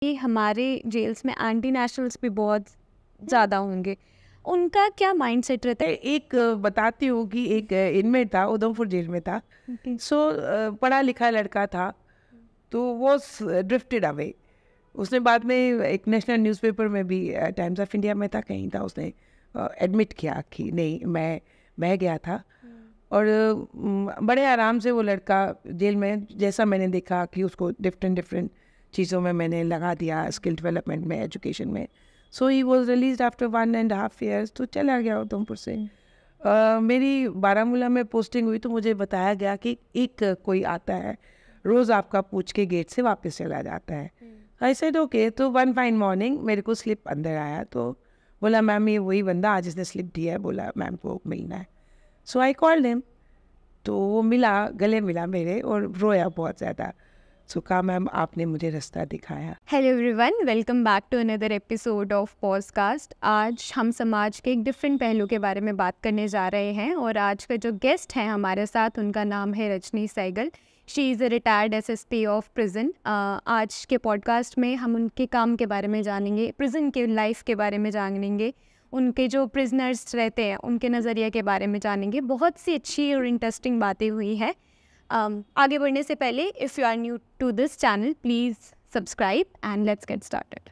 कि हमारे जेल्स में एंटी नेशनल्स भी बहुत ज़्यादा होंगे, उनका क्या माइंडसेट रहता है? एक बताती हूँ कि एक इनमेट था, उधमपुर जेल में था। Okay. सो पढ़ा लिखा लड़का था, तो वो ड्रिफ्टेड अवे। उसने बाद में एक नेशनल न्यूज़पेपर में भी, टाइम्स ऑफ इंडिया में था, कहीं था, उसने एडमिट किया कि नहीं, मैं बह गया था। और बड़े आराम से वो लड़का जेल में, जैसा मैंने देखा कि उसको डिफरेंट डिफरेंट चीज़ों में मैंने लगा दिया, स्किल डेवलपमेंट में, एजुकेशन में। So he was release after 1.5 years, तो चला गया उधमपुर से। मेरी बारामूला में पोस्टिंग हुई तो मुझे बताया गया कि एक कोई आता है, रोज़ आपका पूछ के गेट से वापस चला जाता है। I said okay. तो वन फाइन मॉर्निंग मेरे को स्लिप अंदर आया, तो बोला मैम ये वही बंदा आज इसने स्लिप दिया है, बोला मैम को मिलना है। सो आई कॉल्ड हिम, तो वो मिला, गले मिला मेरे और रोया बहुत ज़्यादा। सो कहा मैम आपने मुझे रास्ता दिखाया। Hello everyone, welcome back to another episode of podcast. आज हम समाज के एक डिफरेंट पहलू के बारे में बात करने जा रहे हैं और आज का जो गेस्ट है हमारे साथ, उनका नाम है Rajni Sehgal. She is a retired SSP of prison. आज के पॉडकास्ट में हम उनके काम के बारे में जानेंगे, प्रिजन के लाइफ के बारे में जानेंगे, उनके जो प्रिजनर्स रहते हैं उनके नज़रिए के बारे में जानेंगे। बहुत सी अच्छी और इंटरेस्टिंग बातें हुई हैं। आगे बढ़ने से पहले, if you are new to this channel, please subscribe and let's get started.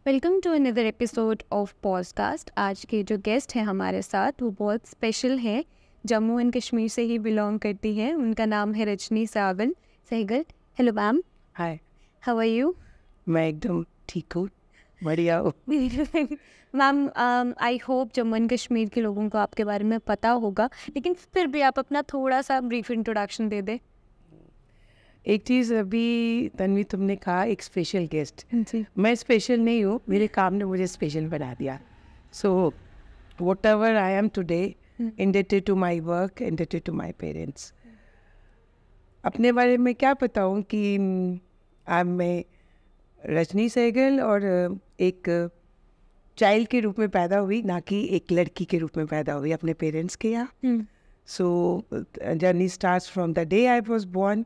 Welcome to another episode of podcast. आज के जो गेस्ट हैं हमारे साथ वो बहुत स्पेशल हैं, जम्मू एंड कश्मीर से ही बिलोंग करती हैं। उनका नाम है Rajni Sehgal. Hello ma'am, hi. How are you? मैं एकदम ठीक हूँ, बढ़िया हूँ। Ma'am, I hope Jammu and Kashmir के लोगों को आपके बारे में पता होगा, लेकिन फिर भी आप अपना थोड़ा सा ब्रीफ इंट्रोडक्शन दे दें। एक चीज़ अभी तन्वी तुमने कहा, एक स्पेशल गेस्ट। जी। मैं स्पेशल नहीं हूँ, मेरे काम ने मुझे स्पेशल बना दिया। So whatever I am today, indebted to my work, indebted to my parents. अपने बारे में क्या बताऊँ कि मैं रजनी सहगल और एक चाइल्ड के रूप में पैदा हुई, ना कि एक लड़की के रूप में पैदा हुई अपने पेरेंट्स के यहाँ। सो journey starts from the day I was born.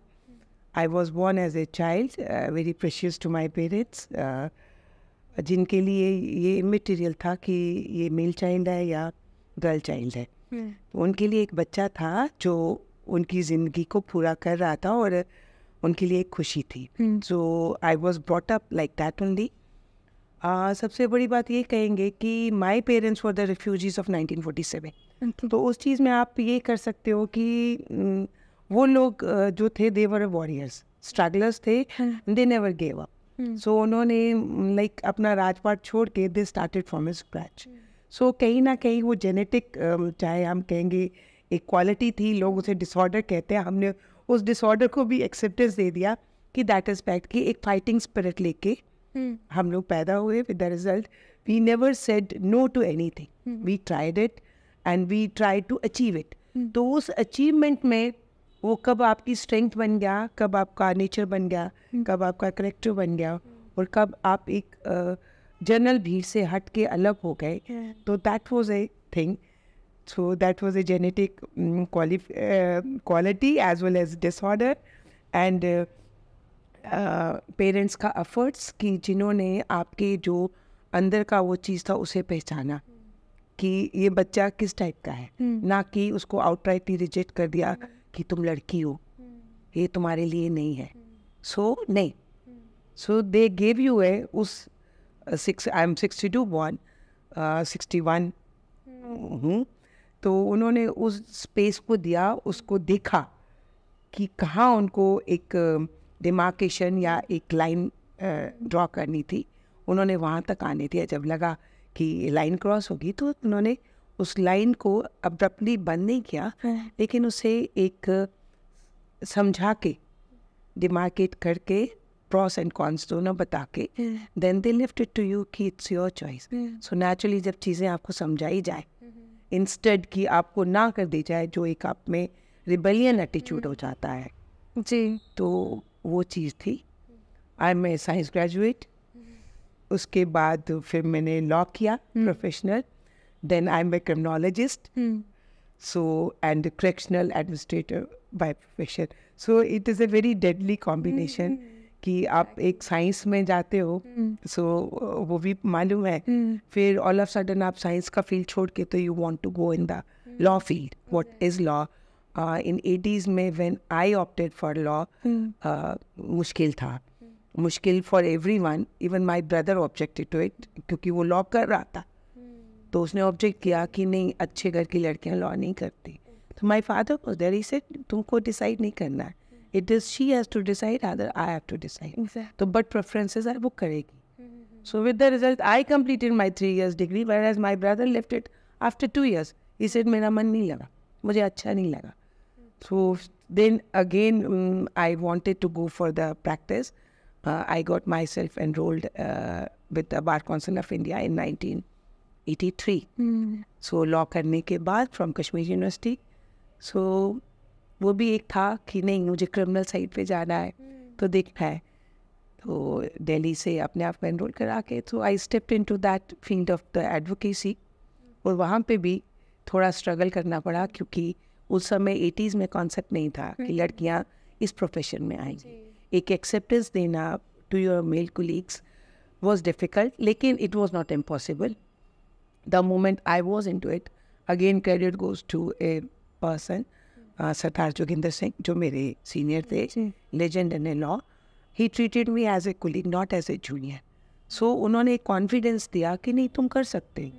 I was born as a child, very precious to my parents, जिनके लिए ये इमेटीरियल था कि ये मेल चाइल्ड है या गर्ल चाइल्ड है। तो उनके लिए एक बच्चा था जो उनकी ज़िंदगी को पूरा कर रहा था और उनके लिए एक खुशी थी। So I was brought up like that only. सबसे बड़ी बात ये कहेंगे कि my parents were the refugees of 1947। तो उस चीज़ में आप ये कर सकते हो कि वो लोग जो थे, दे वर वॉरियर्स, स्ट्रगलर्स थे, दे नेवर गेव अप। सो उन्होंने लाइक अपना राजपाट छोड़ के दे स्टार्टेड फ्रॉम स्क्रैच। सो कहीं ना कहीं वो जेनेटिक, चाहे हम कहेंगे एक क्वालिटी थी, लोग उसे डिसऑर्डर कहते हैं, हमने उस डिसऑर्डर को भी एक्सेप्टेंस दे दिया कि दैट इज फैक्ट, कि एक फाइटिंग स्पिरिट लेके हम लोग पैदा हुए। With the result we never said no to anything, we tried it and we try to achieve it. तो उस अचीवमेंट में वो कब आपकी स्ट्रेंथ बन गया, कब आपका नेचर बन गया, कब आपका करेक्टर बन गया, और कब आप एक जनरल भीड़ से हट के अलग हो गए, तो that was a thing. So that was a genetic quality as well as disorder and parents का एफर्ट्स कि जिन्होंने आपके जो अंदर का वो चीज़ था उसे पहचाना कि ये बच्चा किस टाइप का है, ना कि उसको आउटराइटली रिजेक्ट कर दिया कि तुम लड़की हो, ये तुम्हारे लिए नहीं है। सो नहीं, सो दे गेव यू ए उस आई एम 62 बॉर्न, 61 हूँ, तो उन्होंने उस स्पेस को दिया, उसको देखा कि कहाँ उनको एक डिमार्केशन या एक लाइन ड्रॉ करनी थी, उन्होंने वहाँ तक आने दिया। जब लगा कि लाइन क्रॉस होगी तो उन्होंने उस लाइन को अब्रप्टली बंद नहीं किया, लेकिन उसे एक समझा के, डिमार्केट करके, प्रॉस एंड कॉन्स दोनों बता के, then they left it to you कि it's your choice. So naturally जब चीज़ें आपको समझाई जाए, इंस्टेड कि आपको ना कर दी जाए, जो एक आप में रिबेलियन एटीट्यूड हो जाता है जी, तो वो चीज़ थी। I am a science graduate. उसके बाद फिर मैंने लॉ किया, professional, then I'm a criminologist, so and a correctional administrator by profession. So it is a very deadly combination कि आप एक साइंस में जाते हो, so वो भी मालूम है, फिर all of sudden आप साइंस का फील्ड छोड़ के तो you want to go in the law field. What is law? In 80s में when I opted for law, मुश्किल था, मुश्किल for everyone. Even my brother objected to it क्योंकि वो लॉ कर रहा था, तो उसने ऑब्जेक्ट किया कि नहीं, अच्छे घर की लड़कियां लॉ नहीं करती. तो my father was there, he said तुमको डिसाइड नहीं करना है, it is she has to decide, other I have to decide. तो बट प्रेफरेंसेस है वो करेगी. So with the result I completed my 3 years degree, whereas my brother left it after 2 years. He said मेरा मन नहीं लगा, मुझे अच्छा नहीं लगा. So then again I wanted to go for the practice. I got myself enrolled with the Bar Council of India in 1983. So law करने के बाद from Kashmir University. So वो भी एक था कि नहीं मुझे क्रिमिनल साइड पे जाना है तो देखना है, तो दिल्ली से अपने आप को एनरोल करा के तो I stepped into that field of the advocacy. और वहाँ पे भी थोड़ा स्ट्रगल करना पड़ा क्योंकि उस समय 80s में कॉन्सेप्ट नहीं था कि लड़कियाँ इस प्रोफेशन में आएंगी. एक एक्सेप्टेंस देना to your male colleagues was difficult, लेकिन it was not impossible. The moment I was into it, again credit goes to a person, Sardar Joginder Singh, जो मेरे सीनियर थे, legend in law. He treated me as a colleague, not as a junior. So उन्होंने एक confidence दिया कि नहीं तुम कर सकते,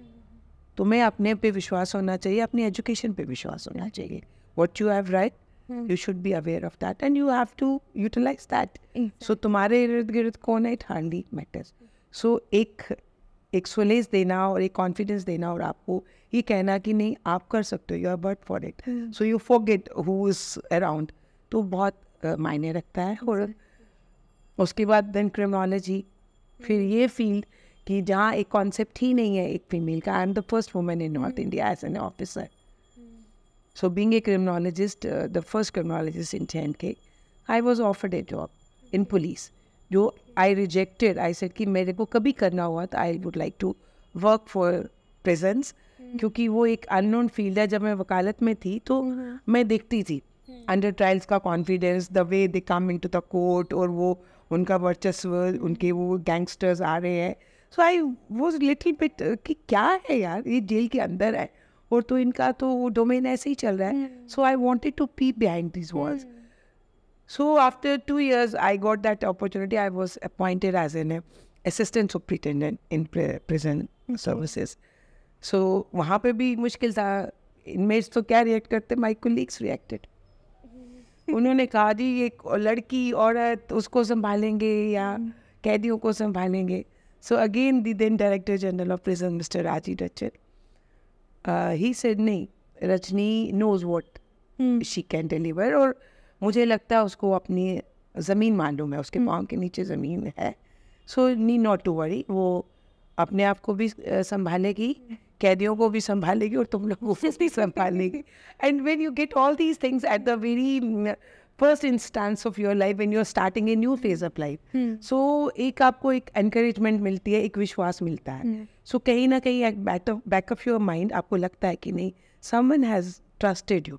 तुम्हें अपने पे विश्वास होना चाहिए, अपनी एजुकेशन पे विश्वास होना चाहिए. What you have right, you should be aware of that and you have to utilise that. So तुम्हारे इर्द गिर्द कौन है, इट हार्डली मैटर्स. सो एक सोलेस देना और एक कॉन्फिडेंस देना और आपको ये कहना कि नहीं आप कर सकते हो, you are birth for it, so you forget who is around, तो बहुत मायने रखता है. और उसके बाद देन क्रिमिनोलॉजी, फिर ये फील्ड कि जहाँ एक कॉन्सेप्ट ही नहीं है एक फीमेल का. I am the first woman in north India as an officer. So being a criminologist, the first criminologist in J&K, I was offered a job in police, जो आई रिजेक्टेड. आई सेड कि मेरे को कभी करना हुआ तो I would like to work for prisons, क्योंकि वो एक अननोन फील्ड है. जब मैं वकालत में थी तो मैं देखती थी अंडर ट्रायल्स का confidence, the way they come into the court, और वो उनका वर्चस्व, उनके वो गैंगस्टर्स आ रहे हैं. सो आई वॉज लिटिल बिट कि क्या है यार, ये जेल के अंदर है और तो इनका तो डोमेन ऐसे ही चल रहा है. So I wanted to peep behind this walls. So after 2 years, I got that opportunity. I was appointed as an assistant superintendent in prison services. So वहाँ पे भी मुश्किल था. इनमेट्स तो क्या रिएक्ट करते, माई कोलीग्स रिएक्टेड. उन्होंने कहा जी एक लड़की औरत उसको संभालेंगे या कैदियों को संभालेंगे. So again the then Director General of Prison, Mr. Raji Rachan, he said नहीं, Rajni knows what she can deliver. और मुझे लगता है उसको अपनी ज़मीन मालूम है, उसके पाँव के नीचे ज़मीन है. सो नी नॉट टू वरी, वो अपने आप को भी संभालेगी, कैदियों को भी संभालेगी और तुम लोगों को भी संभालेगी. And when you get all these things at the very first instance of your life, when you are starting a new phase of life, so एक आपको एक एनकरेजमेंट मिलती है, एक विश्वास मिलता है. सो कहीं ना कहीं एक बैक ऑफ योर माइंड आपको लगता है कि नहीं, समवन हैज़ ट्रस्टेड यू,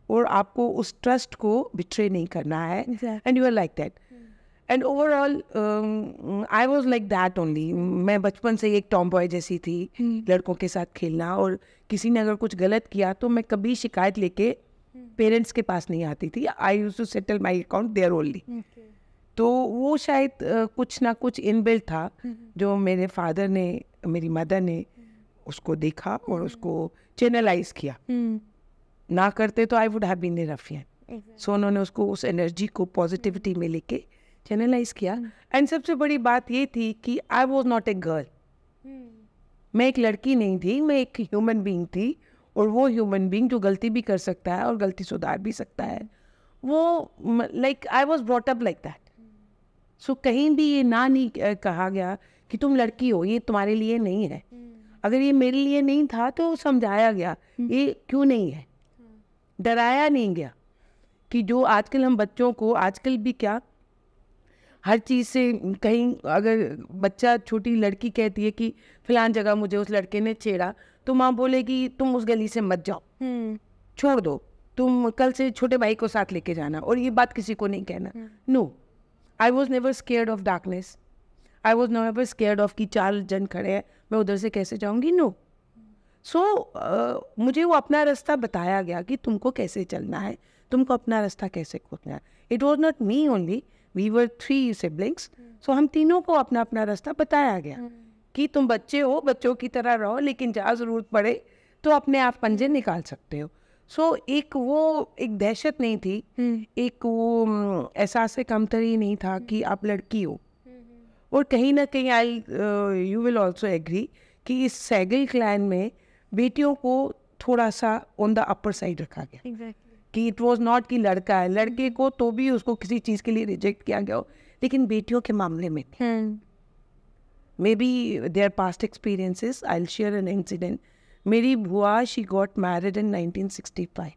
और आपको उस ट्रस्ट को बिट्रे नहीं करना है. And you are like that. And overall I was like that only. मैं बचपन से एक टॉम बॉय जैसी थी, लड़कों के साथ खेलना, और किसी ने अगर कुछ गलत किया तो मैं कभी शिकायत लेके पेरेंट्स के पास नहीं आती थी. I used to settle my account there only. तो वो शायद कुछ ना कुछ इनबिल्ट था जो मेरे फादर ने, मेरी मदर ने उसको देखा और उसको चैनलाइज किया. ना करते तो I would have been a ruffian. So उन्होंने उसको उस एनर्जी को पॉजिटिविटी में लेके चैनलाइज किया. एंड सबसे बड़ी बात ये थी कि I was not a girl. मैं एक लड़की नहीं थी, मैं एक ह्यूमन बीइंग थी. और वो ह्यूमन बीइंग जो गलती भी कर सकता है और गलती सुधार भी सकता है, वो like I was brought up like that. So कहीं भी ये ना नहीं कहा गया कि तुम लड़की हो, ये तुम्हारे लिए नहीं है. अगर ये मेरे लिए नहीं था तो समझाया गया ये क्यों नहीं है, डराया नहीं गया. कि जो आजकल हम बच्चों को, आजकल भी क्या, हर चीज़ से कहीं अगर बच्चा छोटी लड़की कहती है कि फलान जगह मुझे उस लड़के ने छेड़ा, तो माँ बोलेगी तुम उस गली से मत जाओ, छोड़ दो, तुम कल से छोटे भाई को साथ लेके जाना, और ये बात किसी को नहीं कहना. No, I was never scared of darkness. I was never scared of कि 4 जन खड़े हैं, मैं उधर से कैसे जाऊँगी. नो. सो मुझे वो अपना रास्ता बताया गया कि तुमको कैसे चलना है, तुमको अपना रास्ता कैसे खोजना है. It was not me only, we were 3 siblings. So हम तीनों को अपना अपना रास्ता बताया गया कि तुम बच्चे हो, बच्चों की तरह रहो, लेकिन जहाँ ज़रूरत पड़े तो अपने आप पंजे निकाल सकते हो. सो एक दहशत नहीं थी, एक वो एहसास कमतरी नहीं था कि आप लड़की हो. और कहीं ना कहीं यू विल ऑल्सो एग्री कि इस सैगल क्लैन में बेटियों को थोड़ा सा ऑन द अपर साइड रखा गया. कि इट वॉज नॉट कि लड़का है, लड़के को तो भी उसको किसी चीज़ के लिए रिजेक्ट किया गया हो, लेकिन बेटियों के मामले में maybe their past experiences. I will share an incident. मेरी बुआ, she got married in 1965.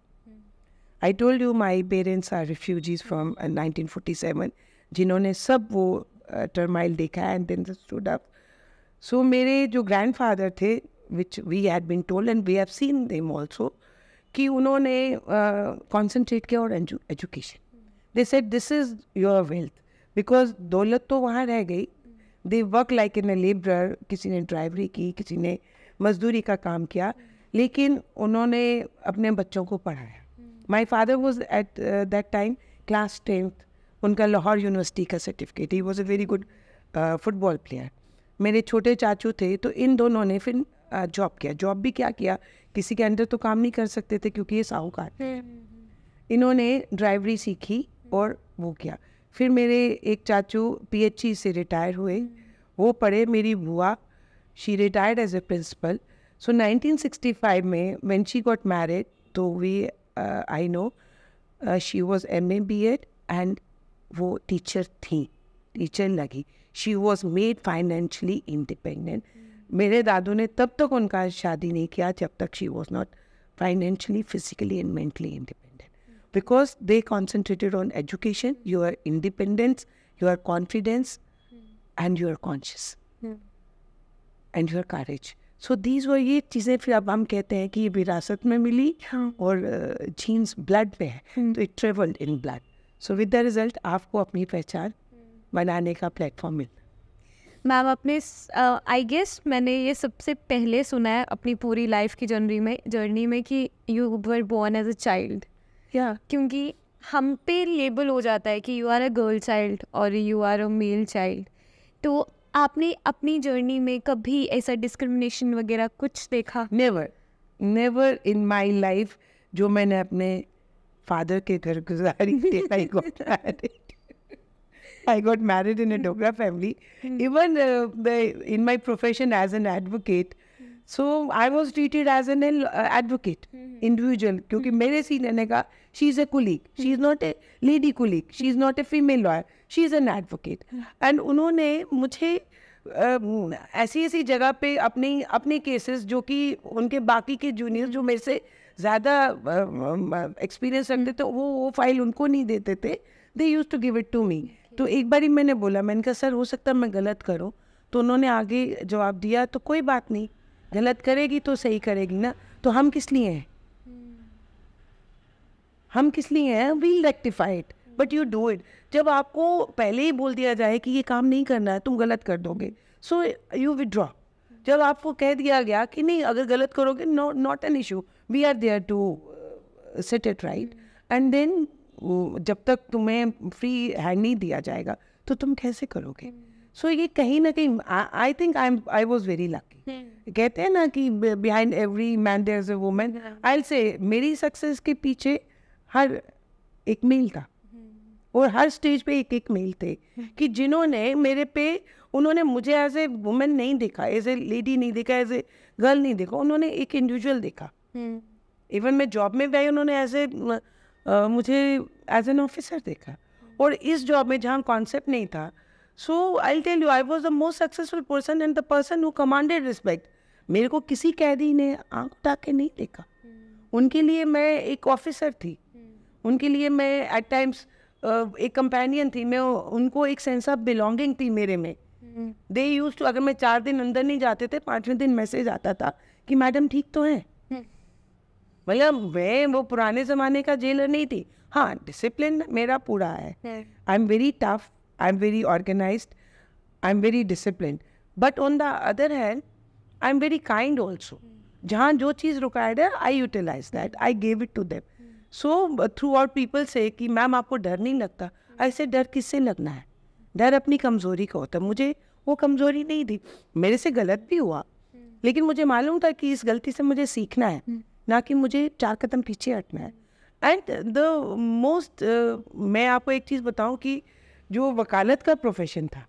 I told you my parents are refugees from 1947, जिन्होंने सब वो टर्माइल देखा and then stood up. So मेरे जो ग्रैंडफादर थे, which we had been told and we have seen them also, कि उन्होंने कॉन्सेंट्रेट किया और education. They said this is your wealth, because दौलत तो वहाँ रह गई. They work like in A labourer, किसी ने ड्राइवरी की, किसी ने मजदूरी का काम किया, लेकिन उन्होंने अपने बच्चों को पढ़ाया. My father was at that time class 10th. उनका लाहौर यूनिवर्सिटी का certificate. He was a very good football player. मेरे छोटे चाचू थे, तो इन दोनों ने फिर जॉब किया. जॉब भी क्या किया, किसी के अंदर तो काम नहीं कर सकते थे क्योंकि ये साहूकार थे. इन्होंने ड्राइवरी सीखी और वो किया. फिर मेरे एक चाचू PhD से रिटायर हुए, वो पढ़े. मेरी बुआ, she retired as a principal. So 1965 में व्हेन शी गॉट मैरिड, तो we I know she was MA B.Ed and वो टीचर थी, टीचर लगी. She was made financially independent. मेरे दादू ने तब तक उनका शादी नहीं किया जब तक she was not financially, physically and mentally independent, because they concentrated on education, your independence, your confidence and your conscious and your courage. So these वो ये चीज़ें फिर अब हम कहते हैं कि ये विरासत में मिली और जीन्स ब्लड में है, तो it travelled in blood. So with the result आपको अपनी पहचान बनाने का प्लेटफॉर्म मिलता. मैम, अपने आई गेस मैंने ये सबसे पहले सुना है अपनी पूरी लाइफ की जर्नी में कि you were born as a child. क्योंकि हम पे लेबल हो जाता है कि you are a girl child और you are a male child. तो आपने अपनी जर्नी में कभी ऐसा डिस्क्रिमिनेशन वगैरह कुछ देखा? Never in my life. जो मैंने अपने फादर के घर गुजारी. I got married in a Dogra family. Even in my profession as an advocate, so I was treated as an advocate, individual. क्योंकि मेरे सीनियर ने कहा, she is a colleague, she is not a lady colleague, she is not a female lawyer, she is an advocate. And उन्होंने मुझे ऐसी जगह पे अपने केसेस, जो कि उनके बाकी के जूनियर जो मेरे से ज़्यादा एक्सपीरियंस रखते थे, वो फाइल उनको नहीं देते थे. They used to give it to me. तो एक बारी मैंने कहा सर हो सकता है मैं गलत करूं. तो उन्होंने आगे जवाब दिया, तो कोई बात नहीं, गलत करेगी तो सही करेगी ना, तो हम किस लिए हैं, हम किस लिए हैं, we'll rectify it, but you do it. जब आपको पहले ही बोल दिया जाए कि ये काम नहीं करना है, तुम गलत कर दोगे, सो यू विड्रॉ. जब आपको कह दिया गया कि नहीं, अगर गलत करोगे, not an issue, we are there to set it right. And then जब तक तुम्हें फ्री हैंड नहीं दिया जाएगा तो तुम कैसे करोगे. सो ये कहीं ना कहीं I think I was very lucky. कहते हैं ना कि behind every man there is a woman. I will say मेरी सक्सेस के पीछे हर एक मेल था, और हर स्टेज पे एक मेल थे कि जिन्होंने मेरे पे, उन्होंने मुझे एज ए वुमेन नहीं देखा, एज ए लेडी नहीं देखा, एज ए गर्ल नहीं देखा, उन्होंने एक इंडिविजुअल देखा. इवन मैं जॉब में गई, उन्होंने एज ए मुझे एज एन ऑफिसर देखा. और इस जॉब में जहाँ कॉन्सेप्ट नहीं था, so I tell you, I was the most successful person and the person who commanded respect. मेरे को किसी कैदी ने आंख उठा के नहीं देखा. उनके लिए मैं एक ऑफिसर थी, उनके लिए मैं एट टाइम्स एक कंपेनियन थी, मैं उनको एक सेंस ऑफ बिलोंगिंग थी मेरे में. दे यूज टू, अगर मैं 4 दिन अंदर नहीं जाते थे, 5वें दिन मैसेज आता था कि मैडम ठीक तो है. मतलब मैं वो पुराने ज़माने का जेलर नहीं थी. हाँ, डिसिप्लिन मेरा पूरा है. I am very tough, I am very organised, I am very discipline. But on the other hand I am very kind also. जहाँ जो चीज़ रिक्वायर्ड है, I utilise that, I give it to them. So throughout people से कि ma'am आपको डर नहीं लगता. ऐसे डर किससे लगना है? डर अपनी कमज़ोरी का होता है. मुझे वो कमज़ोरी नहीं थी. मेरे से गलत भी हुआ, लेकिन मुझे मालूम था कि इस गलती से मुझे सीखना है, ना कि मुझे 4 कदम पीछे हटना है. एंड द मोस्ट, मैं आपको एक चीज़ बताऊं कि जो वकालत का प्रोफेशन था,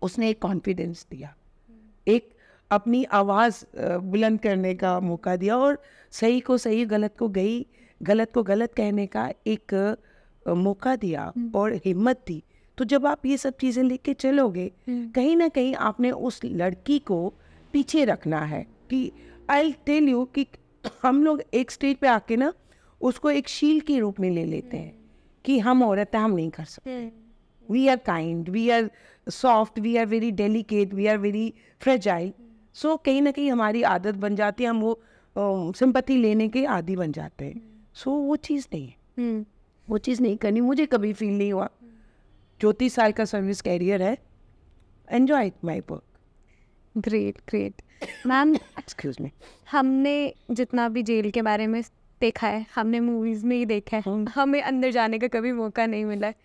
उसने एक कॉन्फिडेंस दिया, एक अपनी आवाज़ बुलंद करने का मौका दिया, और सही को सही, गलत को गलत कहने का एक मौका दिया और हिम्मत दी. तो जब आप ये सब चीज़ें लेके चलोगे, कहीं ना कहीं आपने उस लड़की को पीछे रखना है. कि आई टेल यू कि हम लोग एक स्टेज पे आके ना उसको एक शील्ड के रूप में ले लेते हैं कि हम औरत हैं, हम नहीं कर सकते. We are kind, we are soft, we are very delicate, we are very fragile. So कहीं ना कहीं हमारी आदत बन जाती है, हम वो सिंपैथी लेने के आदी बन जाते हैं. सो वो चीज़ नहीं है, वो चीज़ नहीं करनी. मुझे कभी फील नहीं हुआ. 34 साल का सर्विस कैरियर है. Enjoy my work. Great great. Ma'am, excuse me, हमने जितना भी जेल के बारे में देखा है, हमने मूवीज़ में ही देखा है, हमें अंदर जाने का कभी मौका नहीं मिला है.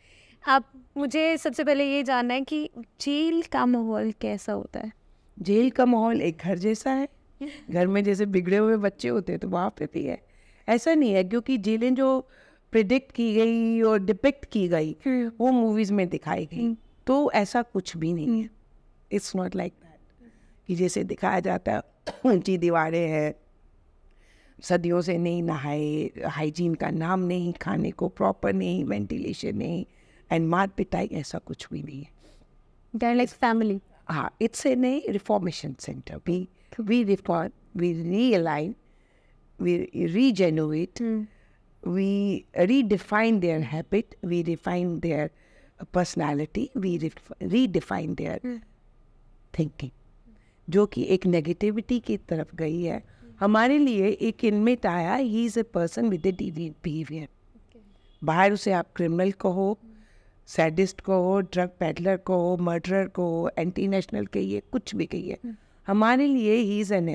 आप, मुझे सबसे पहले ये जानना है कि जेल का माहौल कैसा होता है? जेल का माहौल एक घर जैसा है. घर में जैसे बिगड़े हुए बच्चे होते हैं, तो वहाँ पे भी है. ऐसा नहीं है, क्योंकि जेलें जो प्रिडिक्ट की गई और डिपिक्ट की गई वो मूवीज़ में दिखाई गई, तो ऐसा कुछ भी नहीं है. इट्स नॉट लाइक दैट कि जैसे दिखाया जाता है ऊंची दीवारें हैं, सदियों से नहीं नहाए, हाइजीन का नाम नहीं, खाने को प्रॉपर नहीं, वेंटिलेशन नहीं, एंड मार पिटाई, ऐसा कुछ भी नहीं है. They're like family. हाँ, it's a reformation center. We reform, we realign, we regenerate, we redefine their habit, we refine their personality, we redefine their thinking. जो कि एक नेगेटिविटी की तरफ गई है. हमारे लिए एक इनमेट आया, ही is a person with A deviant behaviour. बाहर उसे आप क्रिमिनल कहो, सैडिस्ट को हो, ड्रग पेडलर को हो, मर्डरर को हो, एंटी नेशनल कहिए, कुछ भी कहिए, हमारे लिए he is an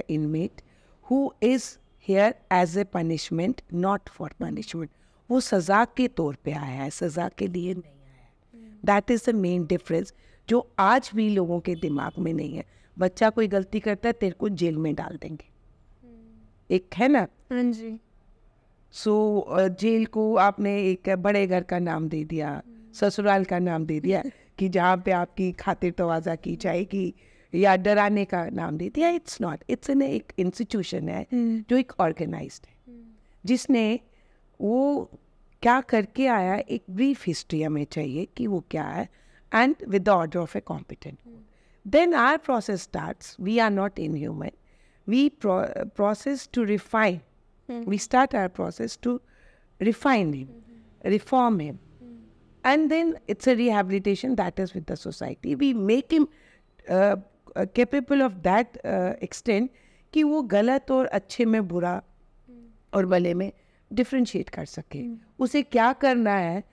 inmate who is here as a punishment, not for punishment. वो सज़ा के तौर पे आया है, सज़ा के लिए नहीं आया है. That is the main difference जो आज भी लोगों के दिमाग में नहीं है. बच्चा कोई गलती करता है, तेरे को जेल में डाल देंगे, एक है ना. हाँ जी. सो जेल को आपने एक बड़े घर का नाम दे दिया, ससुराल का नाम दे दिया कि जहाँ पे आपकी खातिर तवाज़ा की जाएगी, या डराने का नाम दे दिया. इट्स नॉट, इट्स एन एक इंस्टीट्यूशन है जो एक ऑर्गेनाइज्ड है, जिसने वो क्या करके आया, एक ब्रीफ हिस्ट्री हमें चाहिए कि वो क्या है, and with the order of a competent. Then our process starts. We are not inhuman, we process to refine. We start our process to refine him, reform him. And then it's a rehabilitation that is with the society. We make him capable of that extent कि वो गलत और अच्छे में, बुरा और भले में डिफ्रेंशिएट कर सके. उसे क्या करना है,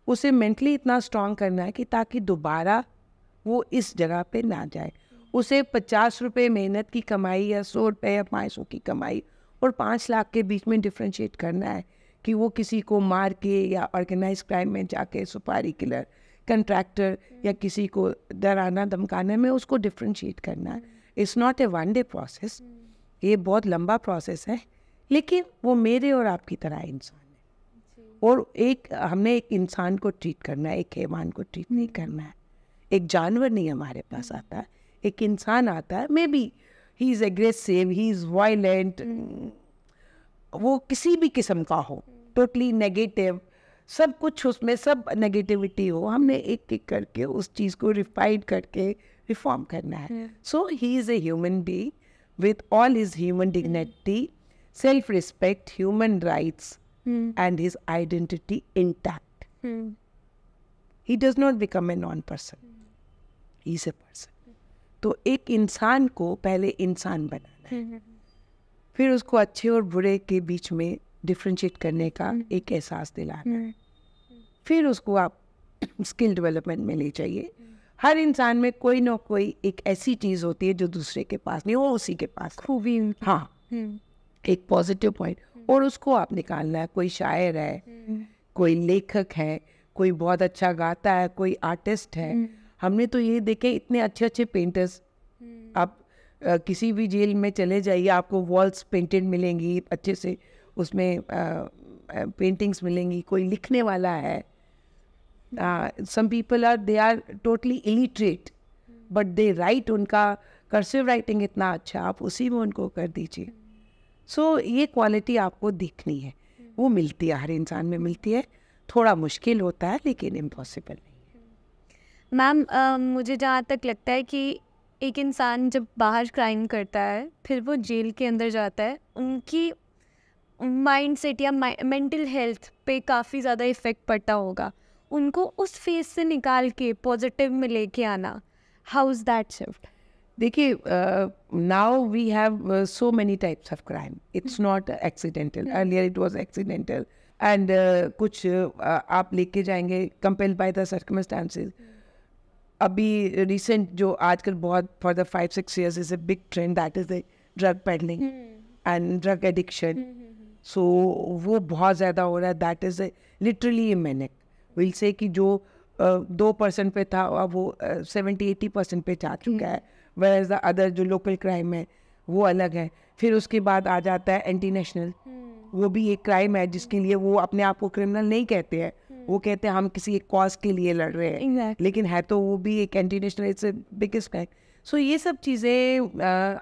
उसे मेंटली इतना स्ट्रांग करना है कि ताकि दोबारा वो इस जगह पे ना जाए. उसे 50 रुपये मेहनत की कमाई या 100 रुपये या 500 की कमाई और 5 लाख के बीच में डिफ्रेंशिएट करना है कि वो किसी को मार के या ऑर्गेनाइज क्राइम में जाके सुपारी किलर, कंट्रैक्टर या किसी को डराना धमकाने में उसको डिफ्रेंशिएट करना है. It's not a one day process, ये बहुत लंबा प्रोसेस है. लेकिन वो मेरे और आपकी तरह इंसान है, और एक हमने एक इंसान को ट्रीट करना है, एक हैवान को ट्रीट नहीं करना है. एक जानवर नहीं हमारे पास आता है, एक इंसान आता है. May be he is aggressive, he is violent, वो किसी भी किस्म का हो, टोटली नेगेटिव, सब कुछ उसमें सब नेगेटिविटी हो, हमने एक एक करके उस चीज़ को रिफाइन करके रिफॉर्म करना है. So he is a human being with all his human dignity, self respect, human rights and his identity intact. He does not become a non person, he is a person. तो एक इंसान को पहले इंसान बनाना है, फिर उसको अच्छे और बुरे के बीच में डिफ्रेंशिएट करने का एक एहसास दिलाना है, फिर उसको आप स्किल डेवलपमेंट में ले जाइए। हर इंसान में कोई ना कोई एक ऐसी चीज़ होती है जो दूसरे के पास नहीं, वो उसी के पास खूबी। हाँ, एक पॉजिटिव पॉइंट, और उसको आप निकालना है। कोई शायर है, कोई लेखक है, कोई बहुत अच्छा गाता है, कोई आर्टिस्ट है। हमने तो ये देखे इतने अच्छे अच्छे पेंटर्स। आप किसी भी जेल में चले जाइए, आपको वॉल्स पेंटेड मिलेंगी अच्छे से, उसमें पेंटिंग्स मिलेंगी। कोई लिखने वाला है, some people are they are totally illiterate but they write, उनका कर्सिव राइटिंग इतना अच्छा, आप उसी में उनको कर दीजिए। सो ये क्वालिटी आपको दिखनी है, वो मिलती है, हर इंसान में मिलती है। थोड़ा मुश्किल होता है लेकिन इम्पॉसिबल नहीं है। मैम मुझे जहाँ तक लगता है कि एक इंसान जब बाहर क्राइम करता है, फिर वो जेल के अंदर जाता है, उनकी माइंड सेट या मेंटल हेल्थ पे काफ़ी ज़्यादा इफ़ेक्ट पड़ता होगा। उनको उस फेज से निकाल के पॉजिटिव में लेके आना, हाउ इज़ दैट शिफ्ट? देखिए, now we have so many types of crime, it's not accidental. Earlier it was accidental and कुछ आप लेके जाएंगे कंपेल्ड बाय द सर्कमस्टांसेस। अभी रिसेंट जो आजकल बहुत for the 5-6 years is a big trend, that is the drug peddling and drug addiction. So वो बहुत ज़्यादा हो रहा है। That is literally a maniac. Will say कि जो 2% पे था अब वो 70-80% पे जा चुका है। वेयर द अदर जो लोकल क्राइम है वो अलग है। फिर उसके बाद आ जाता है एंटी नेशनल, वो भी एक क्राइम है जिसके लिए वो अपने आप को क्रिमिनल नहीं कहते हैं, वो कहते हैं हम किसी एक कॉज के लिए लड़ रहे हैं, लेकिन है तो वो भी एक anti national, it's a biggest crime. So ये सब चीज़ें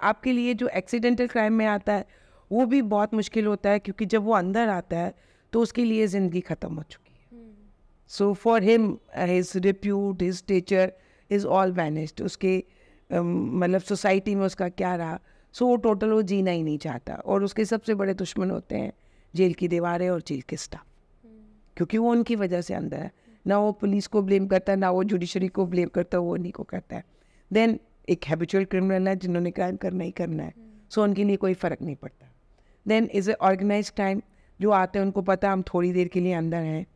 आपके लिए जो एक्सीडेंटल क्राइम में आता है वो भी बहुत मुश्किल होता है, क्योंकि जब वो अंदर आता है तो उसके लिए ज़िंदगी ख़त्म हो चुकी है। So for him, his repute, his stature is all vanished. उसके मतलब सोसाइटी में उसका क्या रहा, सो वो टोटल वो जीना ही नहीं चाहता। और उसके सबसे बड़े दुश्मन होते हैं जेल की दीवारें और जेल के स्टाफ, क्योंकि वो उनकी वजह से अंदर है। ना वो पुलिस को ब्लेम करता है, ना वो जुडिशरी को ब्लेम करता है, वो उन्हीं को करता है। देन एक हैबिचुअल क्रिमिनल है जिन्होंने क्राइम करना ही करना है, सो उनके लिए कोई फ़र्क नहीं पड़ता। Then is a organize crime, जो आते हैं उनको पता हम थोड़ी देर के लिए अंदर हैं,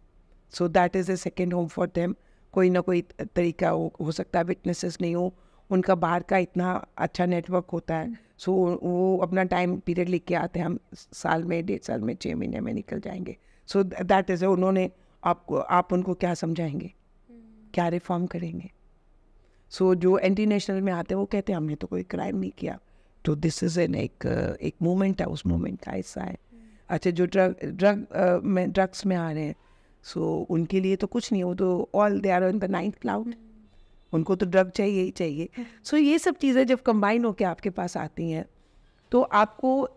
so that is a second home for them. कोई ना कोई तरीका हो सकता है, विटनेसेस नहीं हो, उनका बाहर का इतना अच्छा नेटवर्क होता है, सो वो अपना टाइम पीरियड लिख के आते हैं, हम साल में 1.5 साल में 6 महीने में निकल जाएंगे। सो दैट इज़ उन्होंने आप उनको क्या समझाएंगे, क्या रिफॉर्म करेंगे। सो जो एंटी नेशनल में आते हैं वो कहते हैं हमने तो कोई क्राइम नहीं किया, तो दिस इज़ एन एक मूवमेंट है, उस मूवमेंट का हिस्सा है। अच्छा, जो ड्रग्स में आ रहे हैं, सो उनके लिए तो कुछ नहीं, वो तो all they are on the 9th cloud, उनको तो ड्रग चाहिए ही चाहिए। सो ये सब चीज़ें जब कंबाइन होकर आपके पास आती हैं तो आपको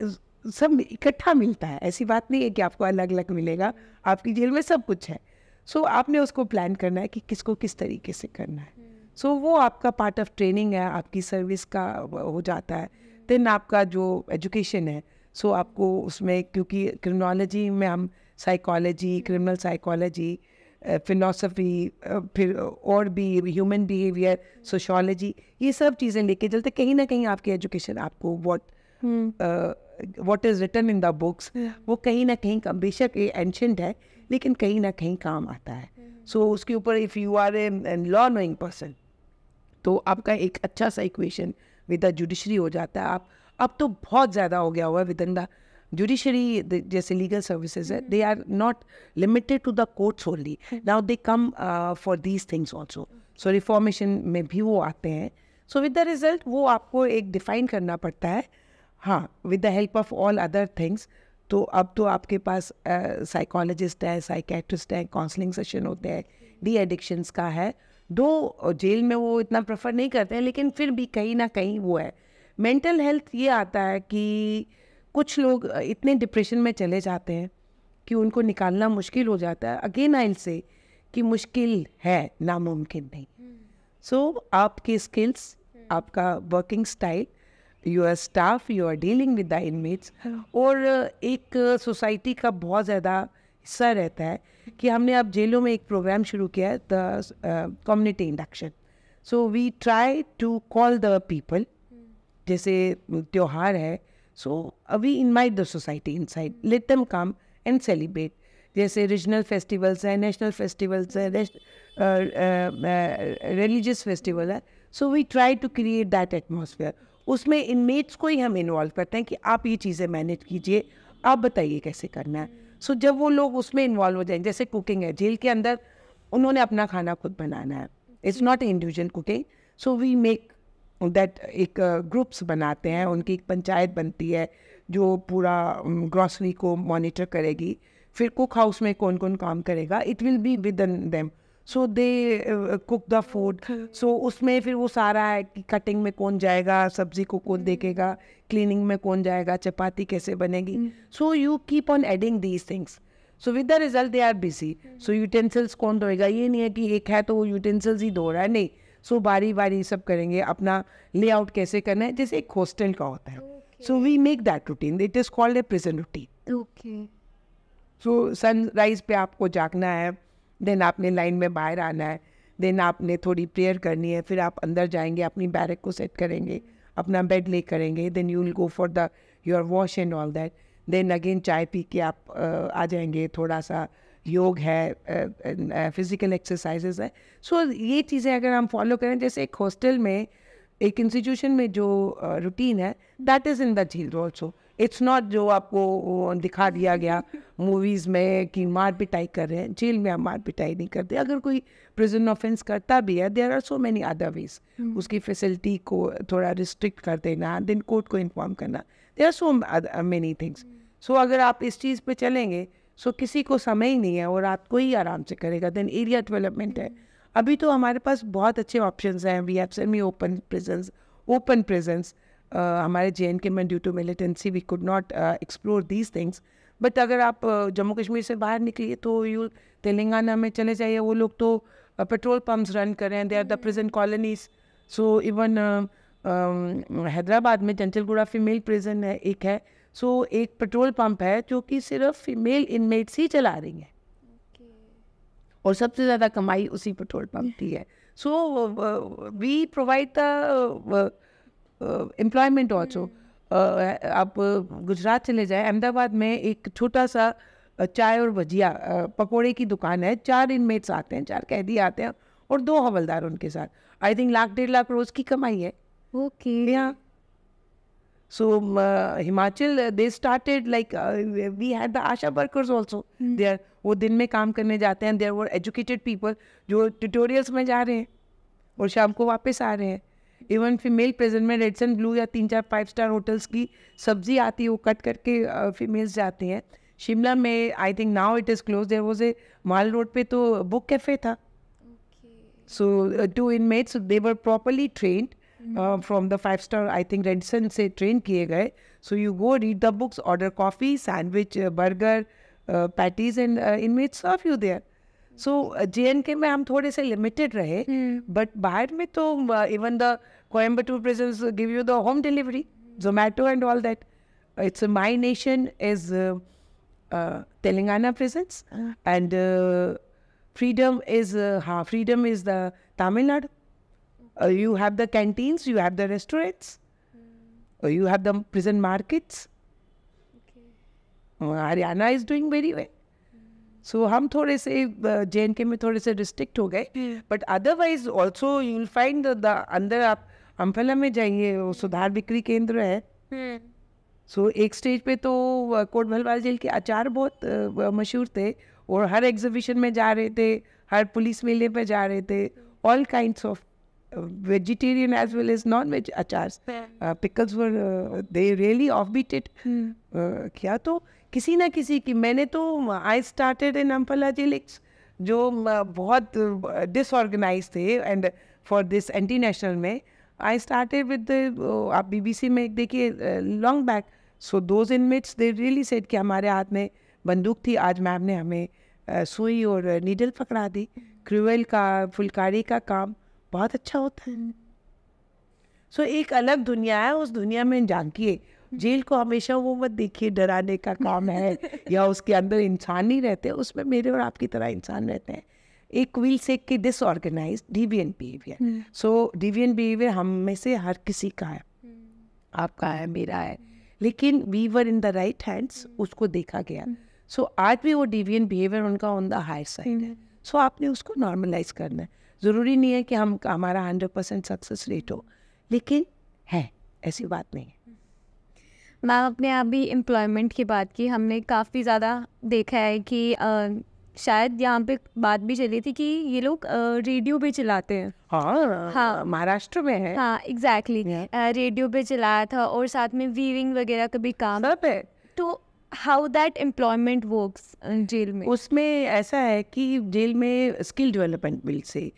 सब इकट्ठा मिलता है। ऐसी बात नहीं है कि आपको अलग अलग मिलेगा, आपकी जेल में सब कुछ है। सो आपने उसको प्लान करना है कि किसको किस तरीके से करना है। सो वो आपका पार्ट ऑफ ट्रेनिंग है, आपकी सर्विस का हो जाता है। देन आपका जो एजुकेशन है, सो आपको उसमें, क्योंकि क्रिमिनोलॉजी में हम साइकोलॉजी, क्रिमिनल साइकोलॉजी, फिलॉसफी, फिर और भी ह्यूमन बिहेवियर, सोशोलॉजी, ये सब चीज़ें लेके चलते। कहीं ना कहीं आपकी एजुकेशन आपको what is written in the books, वो कहीं ना कहीं बेशक ये एंशेंट है लेकिन कहीं ना कहीं काम आता है। सो उसके ऊपर if you are a law knowing person, तो आपका एक अच्छा सा इक्वेशन विद द जुडिशरी हो जाता है। आप अब तो बहुत ज़्यादा हो गया हुआ है विद इन द जुडिशरी, जैसे लीगल सर्विसेज है, they are not limited to the courts only, now they come for these things also. So reformation में भी वो आते हैं। सो विद द रिजल्ट वो आपको एक डिफाइन करना पड़ता है, हाँ, with the help of all other things. तो अब तो आपके पास साइकोलॉजिस्ट है, साइकेट्रिस्ट है, काउंसलिंग सेशन होते हैं, डी एडिक्शंस का है। दो जेल में वो इतना प्रेफर नहीं करते हैं, लेकिन फिर भी कहीं ना कहीं वो है। मेंटल हेल्थ ये आता है कि कुछ लोग इतने डिप्रेशन में चले जाते हैं कि उनको निकालना मुश्किल हो जाता है। अगेन आई विल से कि मुश्किल है, नामुमकिन नहीं। सो आपके स्किल्स, आपका working style, your staff, you are dealing with the inmates, और एक सोसाइटी का बहुत ज़्यादा हिस्सा रहता है कि हमने अब जेलों में एक प्रोग्राम शुरू किया है, the community induction. So we try to call the people, जैसे त्योहार है, so we invite the society inside, let them come and celebrate. जैसे रीजनल फेस्टिवल्स हैं, नेशनल फेस्टिवल्स हैं, रिलीजियस फेस्टिवल है. So we try to create that atmosphere. उसमें inmates को ही हम इन्वॉल्व करते हैं कि आप ये चीज़ें मैनेज कीजिए, आप बताइए कैसे करना है. सो जब वो लोग उसमें इन्वॉल्व हो जाएंगे, जैसे कुकिंग है, जेल के अंदर उन्होंने अपना खाना खुद बनाना है, it's not individual cooking. So we make that, एक ग्रुप्स बनाते हैं, उनकी एक पंचायत बनती है जो पूरा ग्रॉसरी को मॉनिटर करेगी. फिर कुक हाउस में कौन कौन काम करेगा, it will be within them. So they cook the food. So उसमें फिर वो सारा है कि कटिंग में कौन जाएगा, सब्जी को कौन देखेगा, क्लीनिंग में कौन जाएगा, चपाती कैसे बनेगी. So you keep on adding these things. So with the result they are busy. So utensils कौन धोएगा, ये नहीं है कि एक है तो वो यूटेंसिल्स ही धो रहा है, नहीं. सो बारी बारी सब करेंगे, अपना लेआउट कैसे करना है, जैसे एक हॉस्टल का होता है. So we make that routine, it is called a prison routine. Okay. So sunrise पे आपको जागना है, देन आपने लाइन में बाहर आना है, देन आपने थोड़ी प्रेयर करनी है, फिर आप अंदर जाएंगे, अपनी बैरक को सेट करेंगे, अपना बेड ले करेंगे, then you will go for the your wash and all that. Then again चाय पी के आप आ जाएंगे, थोड़ा सा योग है, फिजिकल एक्सरसाइजेज है. सो ये चीज़ें अगर हम फॉलो करें, जैसे एक हॉस्टल में, एक इंस्टीट्यूशन में जो रूटीन है, that is in the jail also. It's not जो आपको दिखा दिया गया मूवीज़ में कि मार पिटाई कर रहे हैं. जेल में हम मार पिटाई नहीं करते. अगर कोई प्रिजन ऑफेंस करता भी है, there are so many other ways. उसकी फैसिलिटी को थोड़ा रिस्ट्रिक्ट कर देना, देन कोर्ट को इन्फॉर्म करना, there are so many things. So अगर आप इस चीज़ पे चलेंगे, सो किसी को समय ही नहीं है और आपको ही आराम से करेगा. देन एरिया डेवलपमेंट है. अभी तो हमारे पास बहुत अच्छे ऑप्शंस हैं. We have semi open prisons. हमारे JNK में due to militancy we could not explore these things. But अगर आप जम्मू कश्मीर से बाहर निकलिए तो यू तेलंगाना में चले जाइए, वो लोग तो पेट्रोल पम्प्स रन कर रहे हैं, they are the prison colonies. So even Hyderabad में चंचलगुड़ा फीमेल प्रिजन है, एक है. सो एक पेट्रोल पंप है जो कि सिर्फ फीमेल इनमेट्स ही चला रही हैं, और सबसे ज़्यादा कमाई उसी पेट्रोल पंप की है. So we provide the employment also. आप गुजरात चले जाए, अहमदाबाद में एक छोटा सा चाय और भजिया पकोड़े की दुकान है. 4 इनमेट्स आते हैं, 4 कैदी आते हैं और 2 हवलदार उनके साथ. आई थिंक 1.5 लाख रोज की कमाई है. ओके. यहाँ so Himachal they started like we had the ASHA workers also there. वो दिन में काम करने जाते हैं. there were educated people जो ट्यूटोरियल्स में जा रहे हैं और शाम को वापस आ रहे हैं. इवन फीमेल प्रेजेंट में रेड्स एंड ब्लू या 3-4 5 स्टार होटल्स की सब्जी आती है, वो कट करके फीमेल्स जाती हैं. शिमला में I think now it is close. There was a mall road पे तो बुक कैफ़े था. So 2 inmates, they were properly trained from the 5-star, I think Redson से train किए गए. So you go read the books, order coffee, sandwich, burger, patties and inmates serve you there. So JNK में हम थोड़े से limited रहे, but बाहर में तो even the Coimbatore prisons give you the home delivery, Zomato and all that. It's My Nation is Telangana prisons and Freedom is the Tamil Nadu. You have the canteens, you have the restaurants, you have the prison markets. Haryana is doing very well. So हम थोड़े से JNK में थोड़े से restrict हो गए. But otherwise also you will find the अंदर आप अम्फला में जाइए, वो सुधार बिक्री केंद्र है. सो एक स्टेज पे तो कोट भलवाल जेल के अचार बहुत मशहूर थे और हर एग्जीबिशन में जा रहे थे, हर पुलिस मेले पे जा रहे थे. All kinds of vegetarian as well as non-veg achars. Pickles were they really offbeat it. क्या तो किसी ना किसी की, मैंने तो I started in Amphala jail जो बहुत disorganized थे, and for this anti-national में I started with the आप BBC में देखिए long back. So those inmates they really said कि हमारे हाथ में बंदूक थी, आज मैम ने हमें सुई और नीडल पकड़ा दी. क्रूएल का, फुलकारी का काम बहुत अच्छा होता है. सो एक अलग दुनिया है, उस दुनिया में झांकिए जेल को हमेशा वो मत देखिए डराने का काम है या उसके अंदर इंसान नहीं रहते, उसमें मेरे और आपकी तरह इंसान रहते हैं। एक विल से कि डिसऑर्गेनाइज डिविएंट बिहेवियर। सो डिविएंट बिहेवियर हम में से हर किसी का है, आपका है, मेरा है, लेकिन we were in the right hands, उसको देखा गया। सो आज भी वो डिविएंट बिहेवियर उनका ऑन द हायर साइड है। सो आपने उसको नॉर्मलाइज करना है। ज़रूरी नहीं है कि हमारा 100% सक्सेस रेट हो, लेकिन है, ऐसी बात नहीं है। मैम, आपने अभी एम्प्लॉयमेंट की बात की, हमने काफ़ी ज़्यादा देखा है कि शायद यहाँ पे बात भी चली थी कि ये लोग रेडियो पे चलाते हैं। हाँ, महाराष्ट्र में है। हाँ, एग्जैक्टली, रेडियो पे चलाया था और साथ में वीविंग वगैरह का भी काम सब है। तो how that employment works jail में? उसमें ऐसा है कि जेल में स्किल डेवलपमेंट बिल से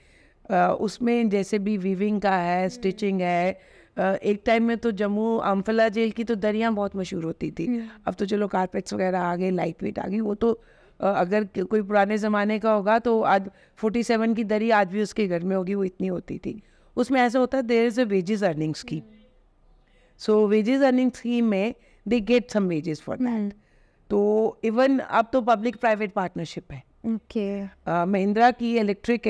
उसमें जैसे भी वीविंग का है, स्टिचिंग है। एक टाइम में तो जम्मू अम्फला जेल की तो दरियाँ बहुत मशहूर होती थी। अब तो चलो कारपेट्स वगैरह आ गए, लाइट वेट आ गई। वो तो अगर कोई पुराने ज़माने का होगा तो आज 47 की दरी आज भी उसके घर में होगी, वो इतनी होती थी। उसमें ऐसा होता है, there is a wages earning scheme. So wages earning scheme में they get some wages for that. तो इवन अब तो पब्लिक प्राइवेट पार्टनरशिप है। महिंद्रा की इलेक्ट्रिक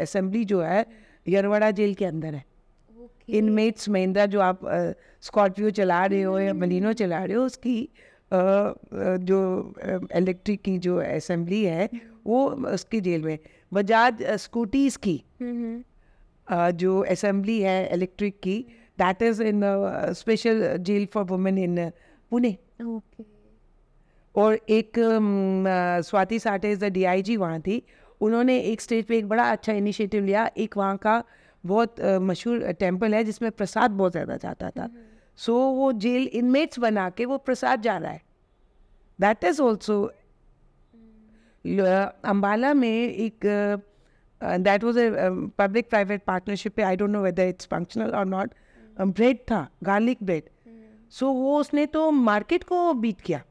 असेंबली जो है यरवाड़ा जेल के अंदर है। इनमेट्स महिंद्रा जो आप स्कॉर्पियो चला रहे हो या बलिनो चला रहे हो, उसकी जो इलेक्ट्रिक की जो असेंबली है वो उसकी जेल में। बजाज स्कूटीज की जो असेंबली है इलेक्ट्रिक की, that is in special jail for women in Pune. और एक स्वाति साठे द DIG वहाँ थी, उन्होंने एक स्टेज पे एक बड़ा अच्छा इनिशिएटिव लिया। एक वहाँ का बहुत मशहूर टेम्पल है जिसमें प्रसाद बहुत ज़्यादा जाता था। सो वो जेल इनमेट्स बना के वो प्रसाद जा रहा है। दैट इज़ ऑल्सो अम्बाला में एक that was a public private partnership. I don't know whether it's functional और नॉट। ब्रेड था, गार्लिक ब्रेड। सो वो उसने तो मार्केट को बीट किया।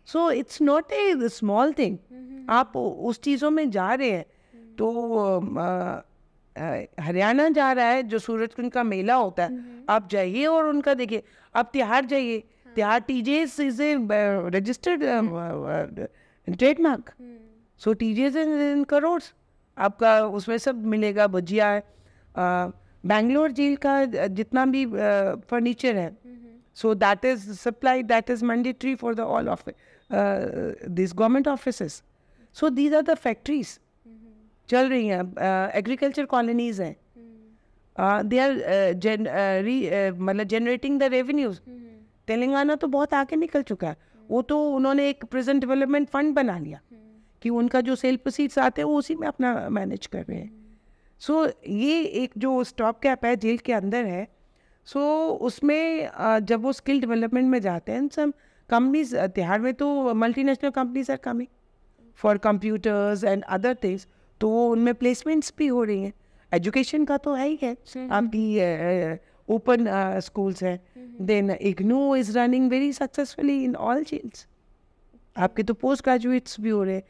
So it's not a small thing. आप उस चीज़ों में जा रहे हैं तो हरियाणा जा रहा है, जो सूरजकुंड का मेला होता है, आप जाइए और उनका देखिए। आप तिहाड़ जाइए, Tihar TJS is a registered trademark. So TJS इन करोड़ आपका उसमें सब मिलेगा, भजिया है। बैंगलोर जेल का जितना भी फर्नीचर है, so that is supply, that is mandatory for the all of this government offices. So these are the factories चल रही हैं। एग्रीकल्चर कॉलोनीज हैं, दे आर मतलब जनरेटिंग द रेवेन्यूज। तेलंगाना तो बहुत आगे निकल चुका है। वो तो उन्होंने एक प्रेजेंट डेवलपमेंट फंड बना लिया कि उनका जो सेल प्रोसीड्स आते हैं वो उसी में अपना मैनेज कर रहे हैं। सो ये एक जो स्टॉप कैप है जेल के अंदर है। सो उसमें जब वो स्किल डेवलपमेंट में जाते हैं, सब कंपनीज, तिहाड़ में तो multinational companies are coming for computers and other things, तो वो उनमें प्लेसमेंट्स भी हो रही हैं। एजुकेशन का तो है ही है, आपकी ओपन स्कूल्स हैं। Then IGNOU is running very successfully in all jails. आपके तो पोस्ट ग्रेजुएट्स भी हो रहे हैं।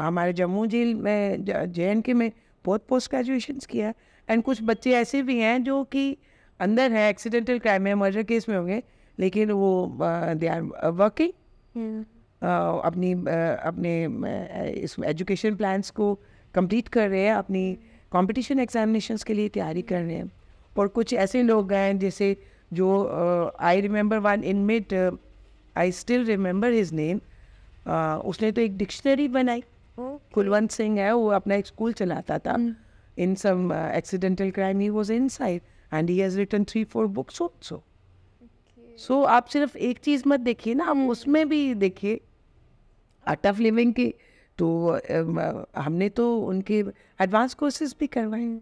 हमारे जम्मू जेल में, JNK में बहुत पोस्ट ग्रेजुएशंस किया है। एंड कुछ बच्चे ऐसे भी हैं जो कि अंदर हैं, एक्सीडेंटल क्राइम में, मर्डर केस में होंगे, लेकिन वो दे आर वर्किंग, अपने इस एजुकेशन प्लान्स को कंप्लीट कर रहे हैं, अपनी कंपटीशन एग्जामिनेशंस के लिए तैयारी कर रहे हैं। और कुछ ऐसे लोग हैं जैसे जो I remember one inmate, I still remember his name, उसने तो एक डिक्शनरी बनाई। कुलवंत सिंह है, वो अपना एक स्कूल चलाता था। In some accidental crime he was inside and he has written 3-4 books also. So आप सिर्फ एक चीज़ मत देखिए ना, आप उसमें भी देखिए। आर्ट ऑफ लिविंग के तो हमने तो उनके एडवांस कोर्सेज भी करवाए।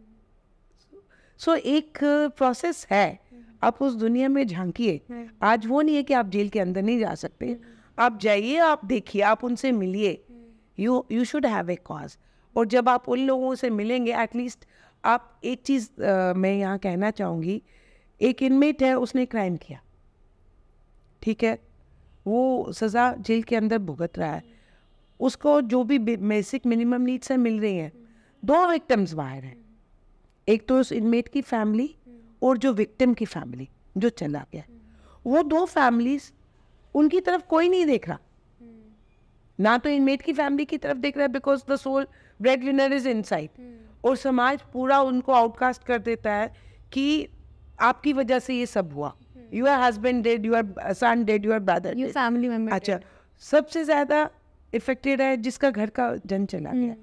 सो एक प्रोसेस है, आप उस दुनिया में झांकिए। आज वो नहीं है कि आप जेल के अंदर नहीं जा सकते, आप जाइए, आप देखिए, आप उनसे मिलिए। You should have a cause. और जब आप उन लोगों से मिलेंगे, एटलीस्ट आप एक चीज़ मैं यहाँ कहना चाहूँगी, एक इनमेट है, उसने क्राइम किया, ठीक है, वो सज़ा जेल के अंदर भुगत रहा है, उसको जो भी बेसिक मिनिमम नीड्स है मिल रही हैं। 2 विक्टिम्स बाहर हैं, एक तो उस इनमेट की फैमिली और जो विक्टिम की फैमिली, जो चला गया, वो 2 फैमिलीज, उनकी तरफ कोई नहीं देख रहा, ना तो इनमेट की फैमिली की तरफ देख रहा है because the sole breadwinner is inside, और समाज पूरा उनको आउटकास्ट कर देता है कि आपकी वजह से ये सब हुआ, your husband dead, your son dead, your brother, your family member. अच्छा, सबसे ज्यादा इफेक्टेड है जिसका घर का जन चला गया,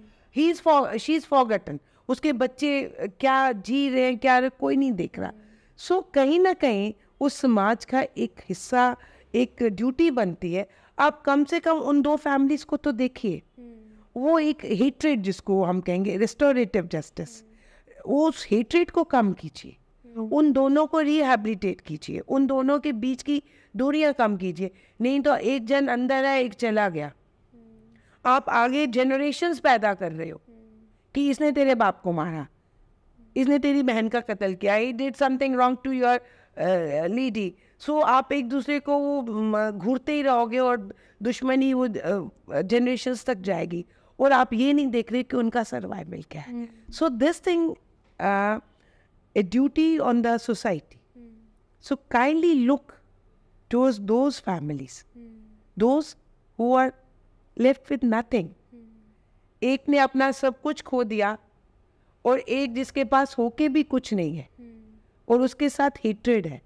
शी इज फॉरगॉटन, उसके बच्चे क्या जी रहे हैं क्या कोई नहीं देख रहा। सो कहीं ना कहीं उस समाज का एक हिस्सा, एक ड्यूटी बनती है, आप कम से कम उन 2 फैमिलीज को तो देखिए, वो एक हेट्रेड जिसको हम कहेंगे रिस्टोरेटिव जस्टिस, उस हेट्रेड को कम कीजिए, उन दोनों को रिहैबिलिटेट कीजिए, उन दोनों के बीच की दूरियां कम कीजिए। नहीं तो एक जन अंदर है, एक चला गया, आप आगे जनरेशन्स पैदा कर रहे हो कि इसने तेरे बाप को मारा, इसने तेरी बहन का कत्ल किया, he did something wrong to your lady. So आप एक दूसरे को वो घूरते ही रहोगे और दुश्मनी वो जनरेशन्स तक जाएगी, और आप ये नहीं देख रहे कि उनका सर्वाइवल क्या है। So this thing a duty on the society. So kindly look towards those families, those who are left with nothing. एक ने अपना सब कुछ खो दिया और एक जिसके पास होके भी कुछ नहीं है और उसके साथ हेट्रेड है।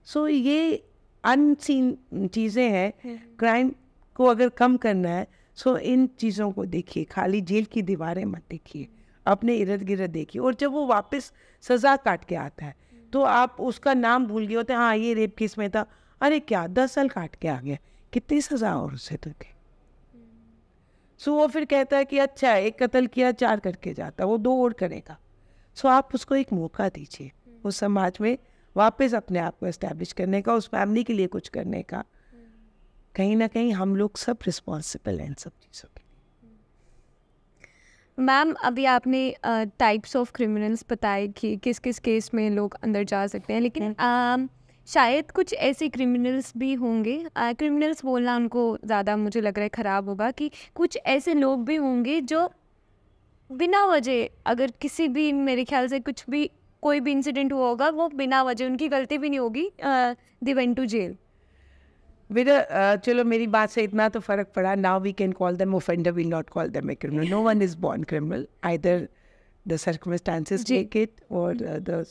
सो ये अनसीन चीज़ें हैं। क्राइम को अगर कम करना है सो इन चीज़ों को देखिए, खाली जेल की दीवारें मत देखिए, अपने इर्द गिर्द देखिए। और जब वो वापस सज़ा काट के आता है तो आप उसका नाम भूल गए होते हैं, हाँ ये रेप केस में था, अरे क्या 10 साल काट के आ गया, कितनी सज़ा और उससे तो के। सो वो फिर कहता है कि अच्छा एक कत्ल किया 4 करके जाता, वो 2 और करेगा। सो आप उसको एक मौका दीजिए उस समाज में वापस अपने आप को एस्टैब्लिश करने का, उस फैमिली के लिए कुछ करने का। कहीं ना कहीं हम लोग सब रिस्पॉन्सिबल हैं इन सब चीज़ों के। मैम अभी आपने टाइप्स ऑफ क्रिमिनल्स बताए कि किस किस केस में लोग अंदर जा सकते हैं, लेकिन शायद कुछ ऐसे क्रिमिनल्स भी होंगे, क्रिमिनल्स बोलना उनको ज़्यादा मुझे लग रहा है ख़राब होगा, कि कुछ ऐसे लोग भी होंगे जो बिना वजह, अगर किसी भी मेरे ख्याल से कुछ भी कोई भी इंसिडेंट हुआ होगा वो बिना वजह, उनकी गलती भी नहीं होगी, दे वेंट टू जेल। बेटा चलो मेरी बात से इतना तो फर्क पड़ा, now we can call them offender, will not call them a criminal. No one is born criminal, either the circumstances take it और द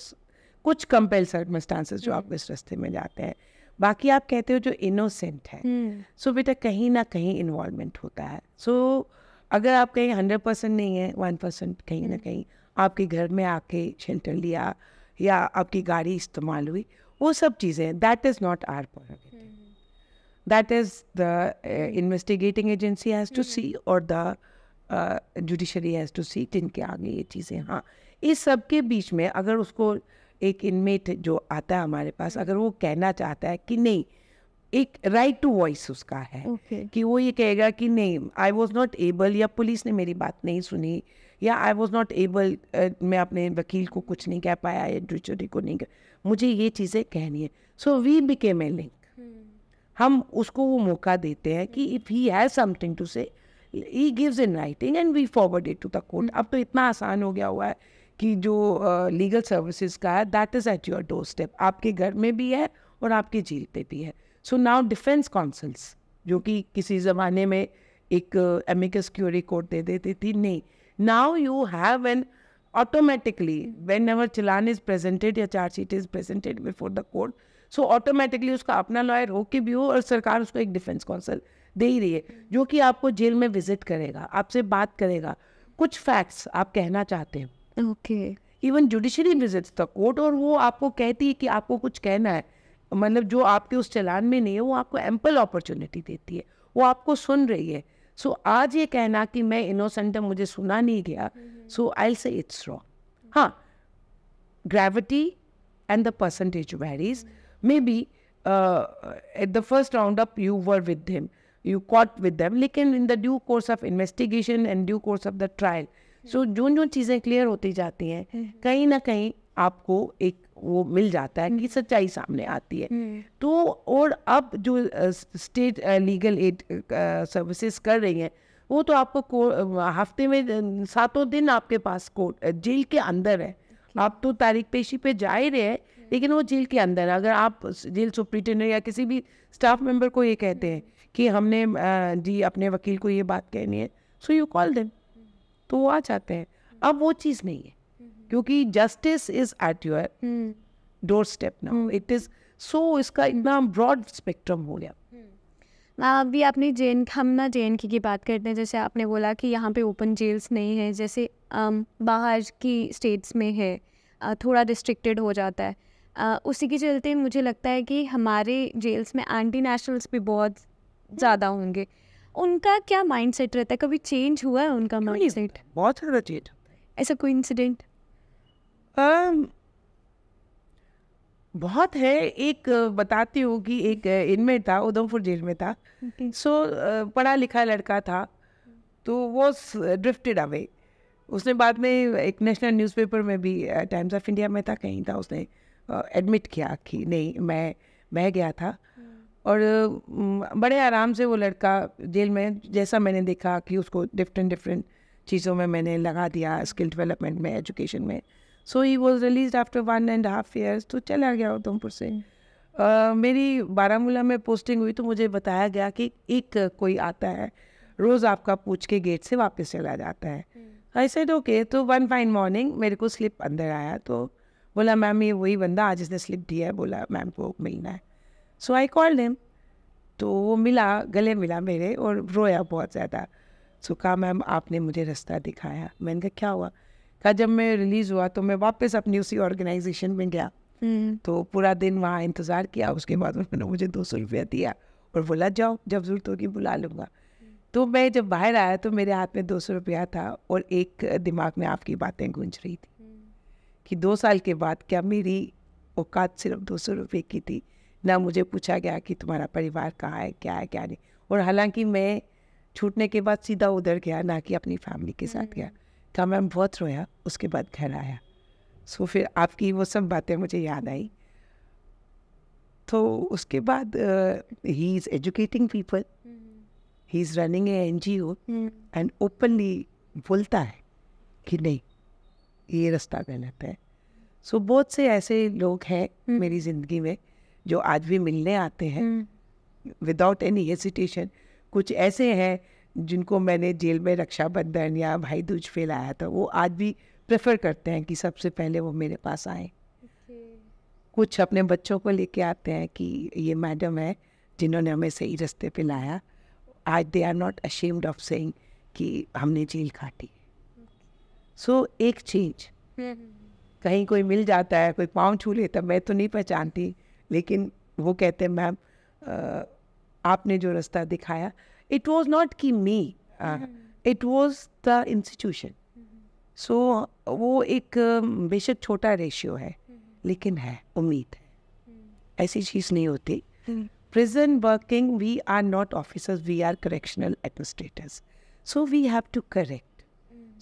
कुछ कंपेल सर्कमस्टांसेस जो आप इस रास्ते में जाते हैं। बाकी आप कहते हो जो इनोसेंट है, सो बेटा कहीं ना कहीं इन्वॉल्वमेंट होता है। सो अगर आप कहीं 100% नहीं है, 1% कहीं ना कहीं आपके घर में आके शेल्टर लिया या आपकी गाड़ी इस्तेमाल हुई, वो सब चीज़ें, that is not our prerogative, that is the investigating agency has to see और the judiciary has to see, जिनके आगे ये चीज़ें। हाँ, इस सब के बीच में अगर उसको एक इनमेट जो आता है हमारे पास, अगर वो कहना चाहता है कि नहीं, एक राइट टू वॉइस उसका है, कि वो ये कहेगा कि नहीं आई वॉज नॉट एबल, या पुलिस ने मेरी बात नहीं सुनी, या आई वॉज नॉट एबल, मैं अपने वकील को कुछ नहीं कह पाया या जुडिशरी को नहीं मुझे ये चीज़ें कहनी है। So we became a link, हम उसको वो मौका देते हैं कि if he has something to say he gives in writing and we forward it to the court. अब तो इतना आसान हो गया हुआ है कि जो लीगल सर्विसेज का है that is at your door step, आपके घर में भी है और आपकी जेल पे भी है। सो नाउ डिफेंस काउंसिल्स, जो कि किसी ज़माने में एक एमिकस क्यूरी कोर्ट दे देती थी, नहीं, now you have an automatically whenever challan is presented या chargesheet is presented before the court, so automatically उसका अपना लॉयर हो के भी हो और सरकार उसको एक डिफेंस काउंसिल दे ही रही है जो कि आपको जेल में विजिट करेगा, आपसे बात करेगा, कुछ फैक्ट्स आप कहना चाहते हैं, okay, even judiciary visits the court, और वो आपको कहती है कि आपको कुछ कहना है, मतलब जो आपके उस चलान में नहीं है वो आपको एम्पल अपॉर्चुनिटी देती है, वो आपको सुन रही है। सो आज ये कहना कि मैं इनोसेंट हूँ, मुझे सुना नहीं गया, सो आई से इट्स रॉन्ग। हाँ, gravity and the percentage varies, maybe at the first roundup you were with him, you caught with them, लेकिन in the due course of investigation and due course of the trial, so जो चीज़ें clear होती जाती हैं, कहीं ना कहीं आपको एक वो मिल जाता है कि सच्चाई सामने आती है। तो और अब जो स्टेट लीगल एड सर्विसेज कर रही हैं, वो तो आपको हफ्ते में 7 दिन आपके पास कोर्ट जेल के अंदर है, आप तो तारीख पेशी पे जा ही रहे हैं, लेकिन वो जेल के अंदर, अगर आप जेल सुप्रिटेंडेंट या किसी भी स्टाफ मेंबर को ये कहते हैं कि हमने जी अपने वकील को ये बात कहनी है, सो यू कॉल देम, तो वो आ जाते हैं। अब वो चीज़ नहीं है, क्योंकि justice is at your door step now, it is so, इसका इतना ब्रॉड स्पेक्ट्रम हो गया। अभी आपने हम ना JNK की बात करते हैं, जैसे आपने बोला कि यहाँ पे ओपन जेल्स नहीं है, जैसे बाहर की स्टेट्स में है, थोड़ा रिस्ट्रिक्टेड हो जाता है। उसी के चलते मुझे लगता है कि हमारे जेल्स में एंटी नेशनल्स भी बहुत ज़्यादा होंगे। उनका क्या माइंडसेट रहता है? कभी चेंज हुआ है उनका माइंडसेट? बहुत सारा चीज, ऐसा कोई इंसिडेंट? बहुत है। एक बताती हूँ कि एक इनमेट था, उधमपुर जेल में था। सो पढ़ा लिखा लड़का था, तो वो ड्रिफ्टेड अवे। उसने बाद में एक नेशनल न्यूज़पेपर में भी, टाइम्स ऑफ इंडिया में था, कहीं था, उसने एडमिट किया कि नहीं मैं बह गया था। और बड़े आराम से वो लड़का जेल में, जैसा मैंने देखा कि उसको डिफरेंट चीज़ों में मैंने लगा दिया, स्किल डेवलपमेंट में, एजुकेशन में। So he was release after 1.5 years, तो चला गया उधमपुर से। मेरी बारामूला में पोस्टिंग हुई तो मुझे बताया गया कि एक कोई आता है, रोज़ आपका पूछ के गेट से वापस चला जाता है। I said okay. तो वन फाइन मॉर्निंग मेरे को स्लिप अंदर आया, तो बोला मैम ये वही बंदा आज इसने स्लिप दिया है, बोला मैम को मिलना है। सो आई कॉल्ड हिम, तो वो मिला, गले मिला मेरे और रोया बहुत ज़्यादा। सो कहा मैम आपने मुझे रास्ता दिखाया। मैंने कहा क्या हुआ? कहा जब मैं रिलीज़ हुआ तो मैं वापस अपनी उसी ऑर्गेनाइजेशन में गया, तो पूरा दिन वहाँ इंतज़ार किया। उसके बाद उन्होंने मुझे 200 रुपया दिया और बोला जाओ, जब ज़रूरत होगी बुला लूँगा। तो मैं जब बाहर आया तो मेरे हाथ में 200 रुपया था और एक दिमाग में आपकी बातें गूंज रही थी कि 2 साल के बाद क्या मेरी औकात सिर्फ 200 रुपये की थी? ना मुझे पूछा गया कि तुम्हारा परिवार कहाँ है, क्या है, क्या नहीं। और हालांकि मैं छूटने के बाद सीधा उधर गया, ना कि अपनी फैमिली के साथ गया। कहा मैम बहुत रोया, उसके बाद घर आया। सो फिर आपकी वो सब बातें मुझे याद आई। तो उसके बाद he is educating people, he is running A NGO and openly बोलता है कि नहीं ये रास्ता गलत है। सो बहुत से ऐसे लोग हैं मेरी ज़िंदगी में जो आज भी मिलने आते हैं विदाउट एनी हेसिटेशन। कुछ ऐसे हैं जिनको मैंने जेल में रक्षाबंधन या भाई दूज फैलाया था, वो आज भी प्रेफर करते हैं कि सबसे पहले वो मेरे पास आए। कुछ अपने बच्चों को लेके आते हैं कि ये मैडम है जिन्होंने हमें सही रास्ते पे लाया। आज they are not ashamed of saying कि हमने जेल काटी। सो एक चीज, कहीं कोई मिल जाता है, कोई पाँव छू लेता, मैं तो नहीं पहचानती, लेकिन वो कहते हैं मैम आपने जो रास्ता दिखाया, इट वॉज नॉट कि मी, इट वॉज द इंस्टीट्यूशन। सो वो एक बेशक छोटा रेशियो है, लेकिन है, उम्मीद है। ऐसी चीज़ नहीं होती। Prison working, we are not officers, we are correctional administrators, so we have to correct.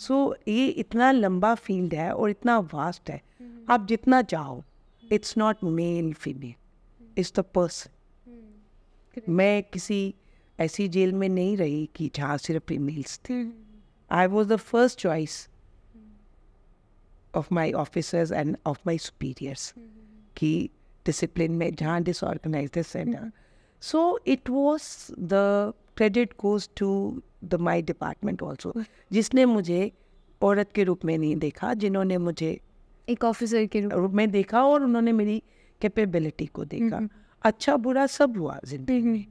So ये इतना लंबा फील्ड है और इतना वास्ट है, आप जितना चाहो, it's not male female, it's the person. मैं किसी ऐसी जेल में नहीं रही कि जहाँ सिर्फ फीमेल्स थे। I was the first choice of my officers and of my superiors कि डिसिप्लिन में जहाँ disorganised centre. So it was the credit goes to the my department also, जिसने मुझे औरत के रूप में नहीं देखा, जिन्होंने मुझे एक ऑफिसर के रूप में देखा और उन्होंने मेरी कैपेबिलिटी को देखा। अच्छा बुरा सब हुआ जिंदगी में।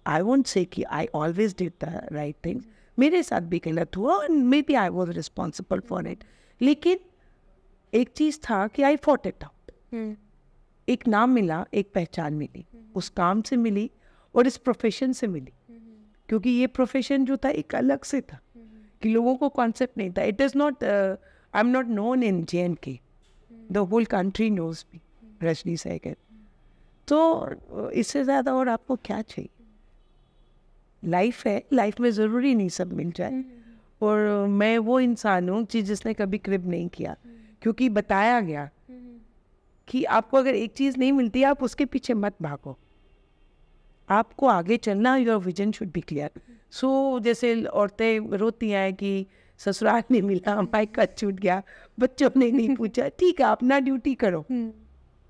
आई वोंट से कि I always did the right things, मेरे साथ भी गलत हुआ and maybe I was responsible for it. लेकिन एक चीज़ था कि आई फॉट इट आउट। एक नाम मिला, एक पहचान मिली, उस काम से मिली और इस प्रोफेशन से मिली, क्योंकि ये प्रोफेशन जो था एक अलग से था कि लोगों को कॉन्सेप्ट नहीं था। It is not, I am not known in JNK, the whole country knows me, Rajni Sehgal. तो इससे ज़्यादा और आपको क्या चाहिए? लाइफ है, लाइफ में ज़रूरी नहीं सब मिल जाए। और मैं वो इंसान हूँ जिसने कभी क्रिब नहीं किया, क्योंकि बताया गया कि आपको अगर एक चीज़ नहीं मिलती, आप उसके पीछे मत भागो, आपको आगे चलना, your vision should be clear. So जैसे औरतें रोती हैं कि ससुराल नहीं मिला, माइक का छूट गया, बच्चों ने नहीं पूछा, ठीक है अपना ड्यूटी करो।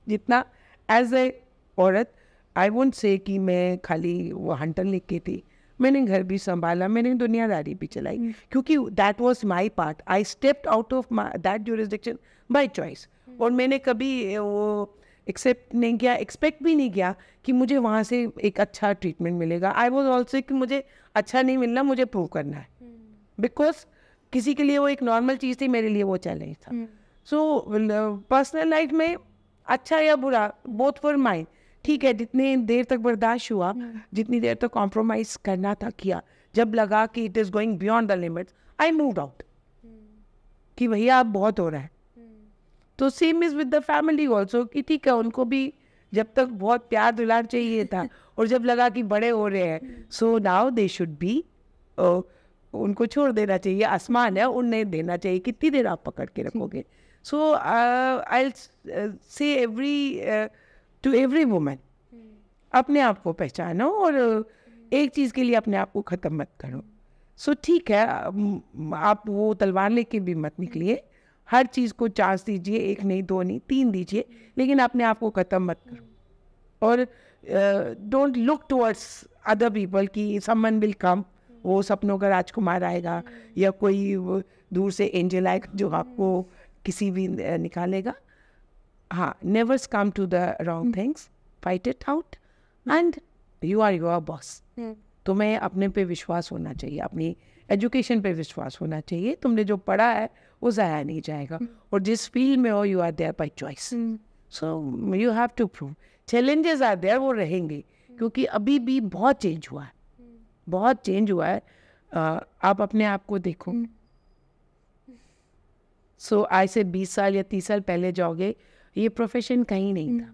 जितना एज ए औरत आई वोंट से कि मैं खाली वो हंटर लिख के थी, मैंने घर भी संभाला, मैंने दुनियादारी भी चलाई, क्योंकि that was my part. I stepped out of that jurisdiction bye choice. और मैंने कभी वो एक्सेप्ट नहीं किया, एक्सपेक्ट भी नहीं किया कि मुझे वहाँ से एक अच्छा ट्रीटमेंट मिलेगा। आई वॉज ऑल्सो कि मुझे अच्छा नहीं मिलना, मुझे प्रूव करना है, बिकॉज किसी के लिए वो एक नॉर्मल चीज़ थी, मेरे लिए वो चैलेंज था। सो पर्सनल लाइफ में अच्छा या बुरा बोथ फॉर माइंड, ठीक है, जितनी देर तक बर्दाश्त हुआ, जितनी देर तक कॉम्प्रोमाइज करना था किया। जब लगा कि it is going beyond the limits, I moved out कि भैया अब बहुत हो रहा है। तो same is with the family also कि ठीक है, उनको भी जब तक बहुत प्यार दुलार चाहिए था और जब लगा कि बड़े हो रहे हैं, so now they should be, उनको छोड़ देना चाहिए, आसमान है उन्हें देना चाहिए, कितनी देर आप पकड़ के रखोगे। सो आई से टू एवरी वुमन, अपने आप को पहचानो और एक चीज़ के लिए अपने आप को ख़त्म मत करो। सो ठीक है, आप वो तलवार लेके भी मत निकलिए, हर चीज़ को चांस दीजिए, एक नहीं, दो नहीं, 3 दीजिए, लेकिन अपने आप को ख़त्म मत करो। और don't look towards other people कि समवन विल कम, वो सपनों का राजकुमार आएगा या कोई दूर से एंजल आएगा जो आपको किसी भी निकालेगा। हाँ, never come to the wrong things, fight it out and you are your boss. तुम्हें अपने पे विश्वास होना चाहिए, अपनी एजुकेशन पे विश्वास होना चाहिए। तुमने जो पढ़ा है वो ज़ाया नहीं जाएगा, और जिस फील्ड में हो you are there by choice. So you have to prove. Challenges are there, वो रहेंगे, क्योंकि अभी भी बहुत चेंज हुआ है, बहुत चेंज हुआ है। आप अपने आप को देखो। सो आज से 20 साल या 30 साल पहले जाओगे, ये प्रोफेशन कहीं नहीं था।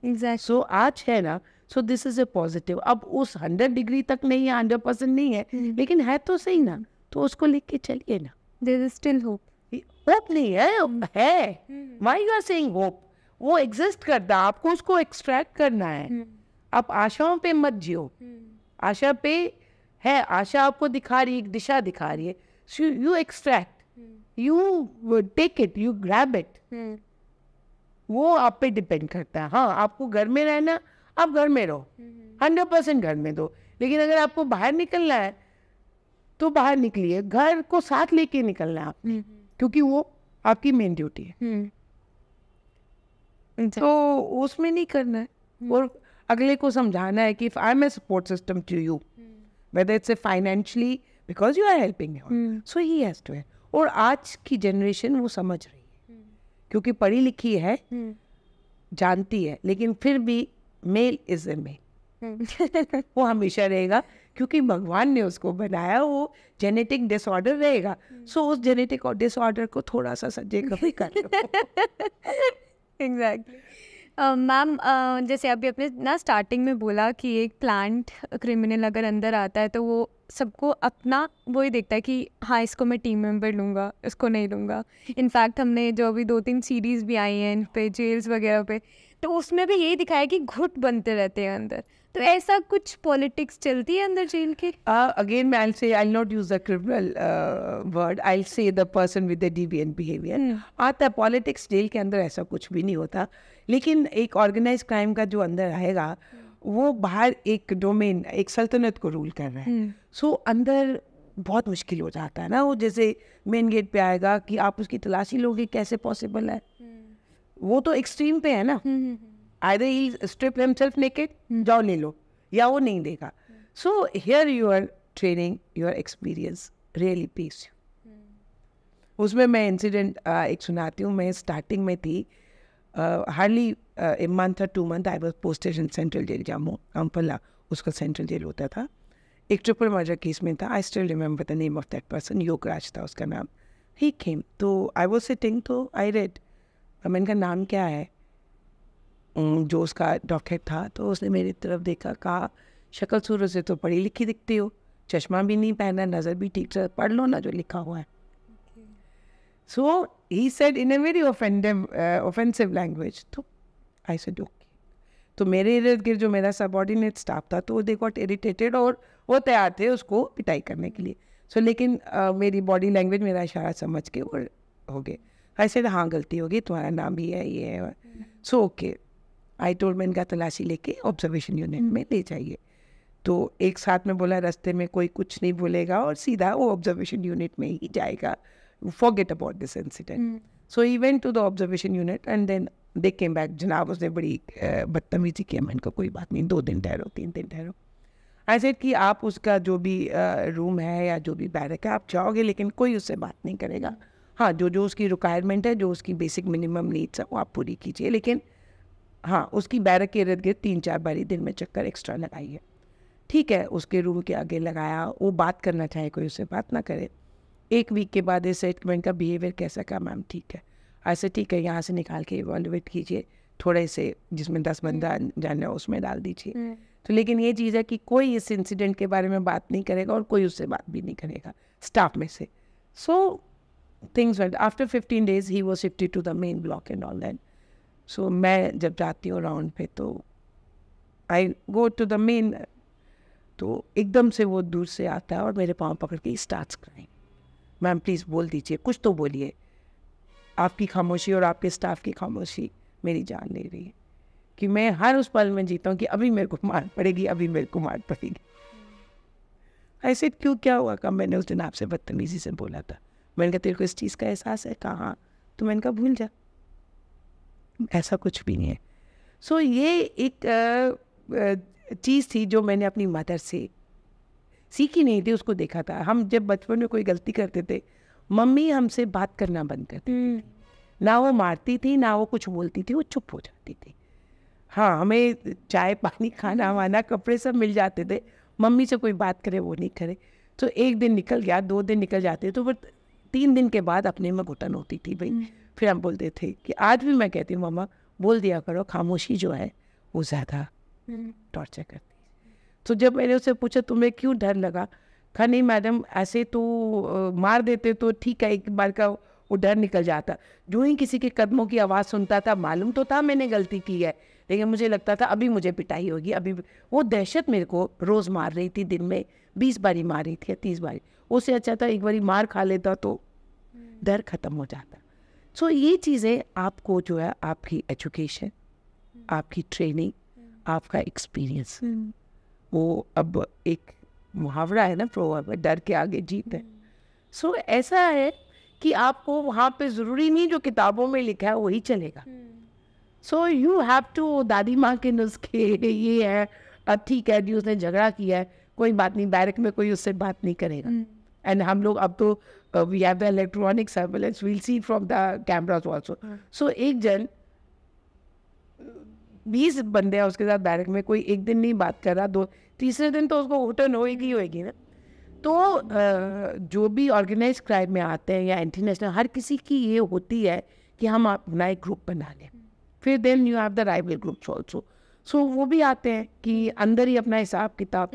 एग्जैक्टली। सो आज है ना, सो दिस इज ए पॉजिटिव। अब उस 100 डिग्री तक नहीं है, 100% नहीं है, लेकिन है तो सही ना, तो उसको लेके चलिए ना। There is still hope. Hope नहीं है, why you are saying hope? वो एग्जिस्ट करता है, आपको उसको एक्सट्रैक्ट करना है। आप आशाओं पे मत जियो, आशा पे है, आशा आपको दिखा रही है, एक दिशा दिखा रही है, you extract, you take it, you grab it. वो आप पे डिपेंड करता है। हाँ, आपको घर में रहना, आप घर में रहो, 100% घर में दो, लेकिन अगर आपको बाहर निकलना है तो बाहर निकलिए, घर को साथ लेके निकलना है आपने, क्योंकि वो आपकी मेन ड्यूटी है। तो उसमें नहीं करना है, और अगले को समझाना है कि I am a support system to you, whether it's a financially, because you are helping him, so he has to. और आज की जनरेशन वो समझ रही है, क्योंकि पढ़ी लिखी है, जानती है, लेकिन फिर भी मेल इज ए मेल, वो हमेशा रहेगा, क्योंकि भगवान ने उसको बनाया, वो जेनेटिक डिसऑर्डर रहेगा। सो उस जेनेटिक डिसऑर्डर को थोड़ा सा सज्जे कभी कर लो। एग्जैक्टली। मैम, जैसे अभी आपने ना स्टार्टिंग में बोला कि एक प्लांट क्रिमिनल अगर अंदर आता है तो वो सबको अपना वही देखता है कि हाँ इसको मैं टीम मेंबर लूँगा, इसको नहीं लूँगा। इनफैक्ट हमने जो अभी 2-3 सीरीज़ भी आई हैं इन पे, जेल्स वगैरह पे, तो उसमें भी यही दिखाया कि घुट बनते रहते हैं अंदर। तो ऐसा कुछ पॉलिटिक्स चलती है अंदर जेल के? Again, I'll not use the criminal word. I'll say the person with the deviant behavior. आता है पॉलिटिक्स, जेल के अंदर ऐसा कुछ भी नहीं होता, लेकिन एक ऑर्गेनाइज क्राइम का जो अंदर आएगा, वो बाहर एक डोमेन, एक सल्तनत को रूल कर रहा है। सो अंदर बहुत मुश्किल हो जाता है ना, वो जैसे मेन गेट पे आएगा कि आप उसकी तलाशी लोगे, कैसे पॉसिबल है? वो तो एक्सट्रीम पे है ना, either he'll strip himself naked, जाओ ले लो, या वो नहीं देगा। So here your training, your experience really pays you. उसमें मैं इंसिडेंट एक सुनाती हूँ। मैं स्टार्टिंग में थी, हार्डली ए मंथ और 2 month I was posted in central jail Jammu, अम्पला उसका सेंट्रल जेल होता था। एक ट्रिपल मर्डर केस में था। I still remember the name of that person, Yograj था उसका नाम। ही केम, तो आई वॉज सिटिंग, तो आई रेड, मैंने का नाम क्या है, जो उसका डॉक्टर था, तो उसने मेरी तरफ देखा, कहा शक्ल सूरत से तो पढ़ी लिखी दिखती हो, चश्मा भी नहीं पहना, नज़र भी ठीक से, पढ़ लो ना जो लिखा हुआ है। So he said in a very offensive language, तो आई सेड ओके। तो मेरे इर्द गिर्द जो मेरा सबऑर्डिनेट स्टाफ था, तो दे गॉट इरिटेटेड और वो तैयार थे उसको पिटाई करने के लिए। सो लेकिन मेरी बॉडी लैंग्वेज, मेरा इशारा समझ के वो हो गए। आई सेड हाँ गलती होगी, तुम्हारा नाम भी है ये है। So okay, I told man का तलाशी लेके ऑब्जर्वेशन यूनिट में ले जाइए। तो एक साथ में बोला रास्ते में कोई कुछ नहीं बोलेगा और सीधा वो ऑब्जर्वेशन यूनिट में ही जाएगा, forget about this incident. So he went to the observation unit and then they came back. जनाब उसने बड़ी बदतमीजी की, मैंने कहा कोई बात नहीं, 2 दिन ठहरो, 3 दिन ठहरो। आई सेड कि आप उसका जो भी रूम है या जो भी बैरक है आप जाओगे, लेकिन कोई उससे बात नहीं करेगा। हाँ, जो उसकी रिक्वायरमेंट है, जो उसकी बेसिक मिनिमम नीड्स है वो आप पूरी कीजिए, लेकिन हाँ उसकी बैरक के इर्द गिर्द 3-4 बारी दिन में चक्कर एक्स्ट्रा लगाइए। ठीक है, उसके रूम के आगे लगाया, वो बात करना चाहे कोई उससे बात ना करे। 1 वीक के बाद इस सेटमेंट का बिहेवियर कैसा का, मैम ठीक है, ऐसे ठीक है, यहाँ से निकाल के इवैल्यूएट कीजिए, थोड़े से जिसमें 10 बंदा जाना उसमें डाल दीजिए। तो लेकिन ये चीज़ है कि कोई इस इंसिडेंट के बारे में बात नहीं करेगा और कोई उससे बात भी नहीं करेगा स्टाफ में से। So things went, after 15 days he was shifted to the main block and all that. So मैं जब जाती हूँ राउंड पे तो I go to the main, तो एकदम से वो दूर से आता है और मेरे पाँव पकड़ के स्टार्ट्स क्राइंग, मैम प्लीज़ बोल दीजिए, कुछ तो बोलिए, आपकी खामोशी और आपके स्टाफ की खामोशी मेरी जान ले रही है, कि मैं हर उस पल में जीता हूँ कि अभी मेरे को मार पड़ेगी, अभी मेरे को मार पड़ेगी। ऐसे क्यों, क्या हुआ? कब मैंने उस दिन आपसे बदतमीजी से बोला था? मैंने कहा तेरे को इस चीज़ का एहसास है? कहा तो मैंने कहा भूल जा, ऐसा कुछ भी नहीं है। सो ये एक चीज़ थी जो मैंने अपनी मदर से सीखी नहीं थी, उसको देखा था। हम जब बचपन में कोई गलती करते थे, मम्मी हमसे बात करना बंद करती थी, ना वो मारती थी ना वो कुछ बोलती थी, वो चुप हो जाती थी। हाँ, हमें चाय पानी खाना वाना कपड़े सब मिल जाते थे, मम्मी से कोई बात करे वो नहीं करे। तो 1 दिन निकल गया, 2 दिन निकल जाते, तो फिर 3 दिन के बाद अपने में घुटन होती थी भाई। फिर हम बोलते थे कि आज भी मैं कहती हूँ मम्मा बोल दिया करो, खामोशी जो है वो ज़्यादा टॉर्चर करती है। तो जब मैंने उससे पूछा तुम्हें क्यों डर लगा, कहा नहीं मैडम ऐसे तो मार देते तो ठीक है, एक बार का वो डर निकल जाता। जो ही किसी के कदमों की आवाज़ सुनता था, मालूम तो था मैंने गलती की है, लेकिन मुझे लगता था अभी मुझे पिटाई होगी, अभी वो दहशत मेरे को रोज़ मार रही थी, दिन में 20 बारी मार रही थी या 30 बारी। उससे अच्छा था एक बारी मार खा लेता तो डर ख़त्म हो जाता। सो ये चीज़ें आपको जो है आपकी एजुकेशन, आपकी ट्रेनिंग, आपका एक्सपीरियंस, वो अब एक मुहावरा है ना, प्रोवर्ब, डर के आगे जीत है। सो ऐसा है कि आपको वहाँ पे ज़रूरी नहीं जो किताबों में लिखा है वही चलेगा। सो यू हैव टू, दादी माँ के नुस्खे ये है, ठीक है जी उसने झगड़ा किया है, कोई बात नहीं, बैरक में कोई उससे बात नहीं करेगा। एंड हम लोग अब तो we have the electronic surveillance, we'll see from the cameras also. So एक जन 20 बंदे हैं उसके साथ बैरक में, कोई एक दिन नहीं बात कर रहा, 2-तीसरे दिन तो उसको घुटन होएगी ना। तो जो भी ऑर्गेनाइज क्राइम में आते हैं या इंटरनेशनल, हर किसी की ये होती है कि हम अपना एक ग्रुप बना लें। फिर then you have the rival groups also. So वो भी आते हैं कि अंदर ही अपना हिसाब किताब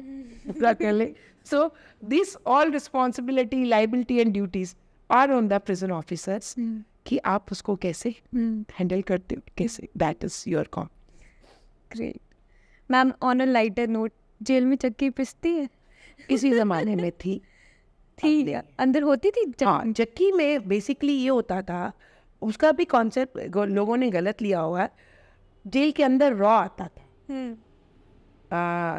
पूरा कर ले। So this all responsibility, liability and duties are on the prison officers, कि आप उसको कैसे हैंडल करते हो, कैसे, that is your calm. Great ma'am, on a lighter note, jail में चक्की पिसती है? किसी ज़माने में थी अंदर होती थी हाँ, चक्की में बेसिकली ये होता था, उसका भी कॉन्सेप्ट लोगों ने गलत लिया हुआ है। जेल के अंदर रॉ आता था,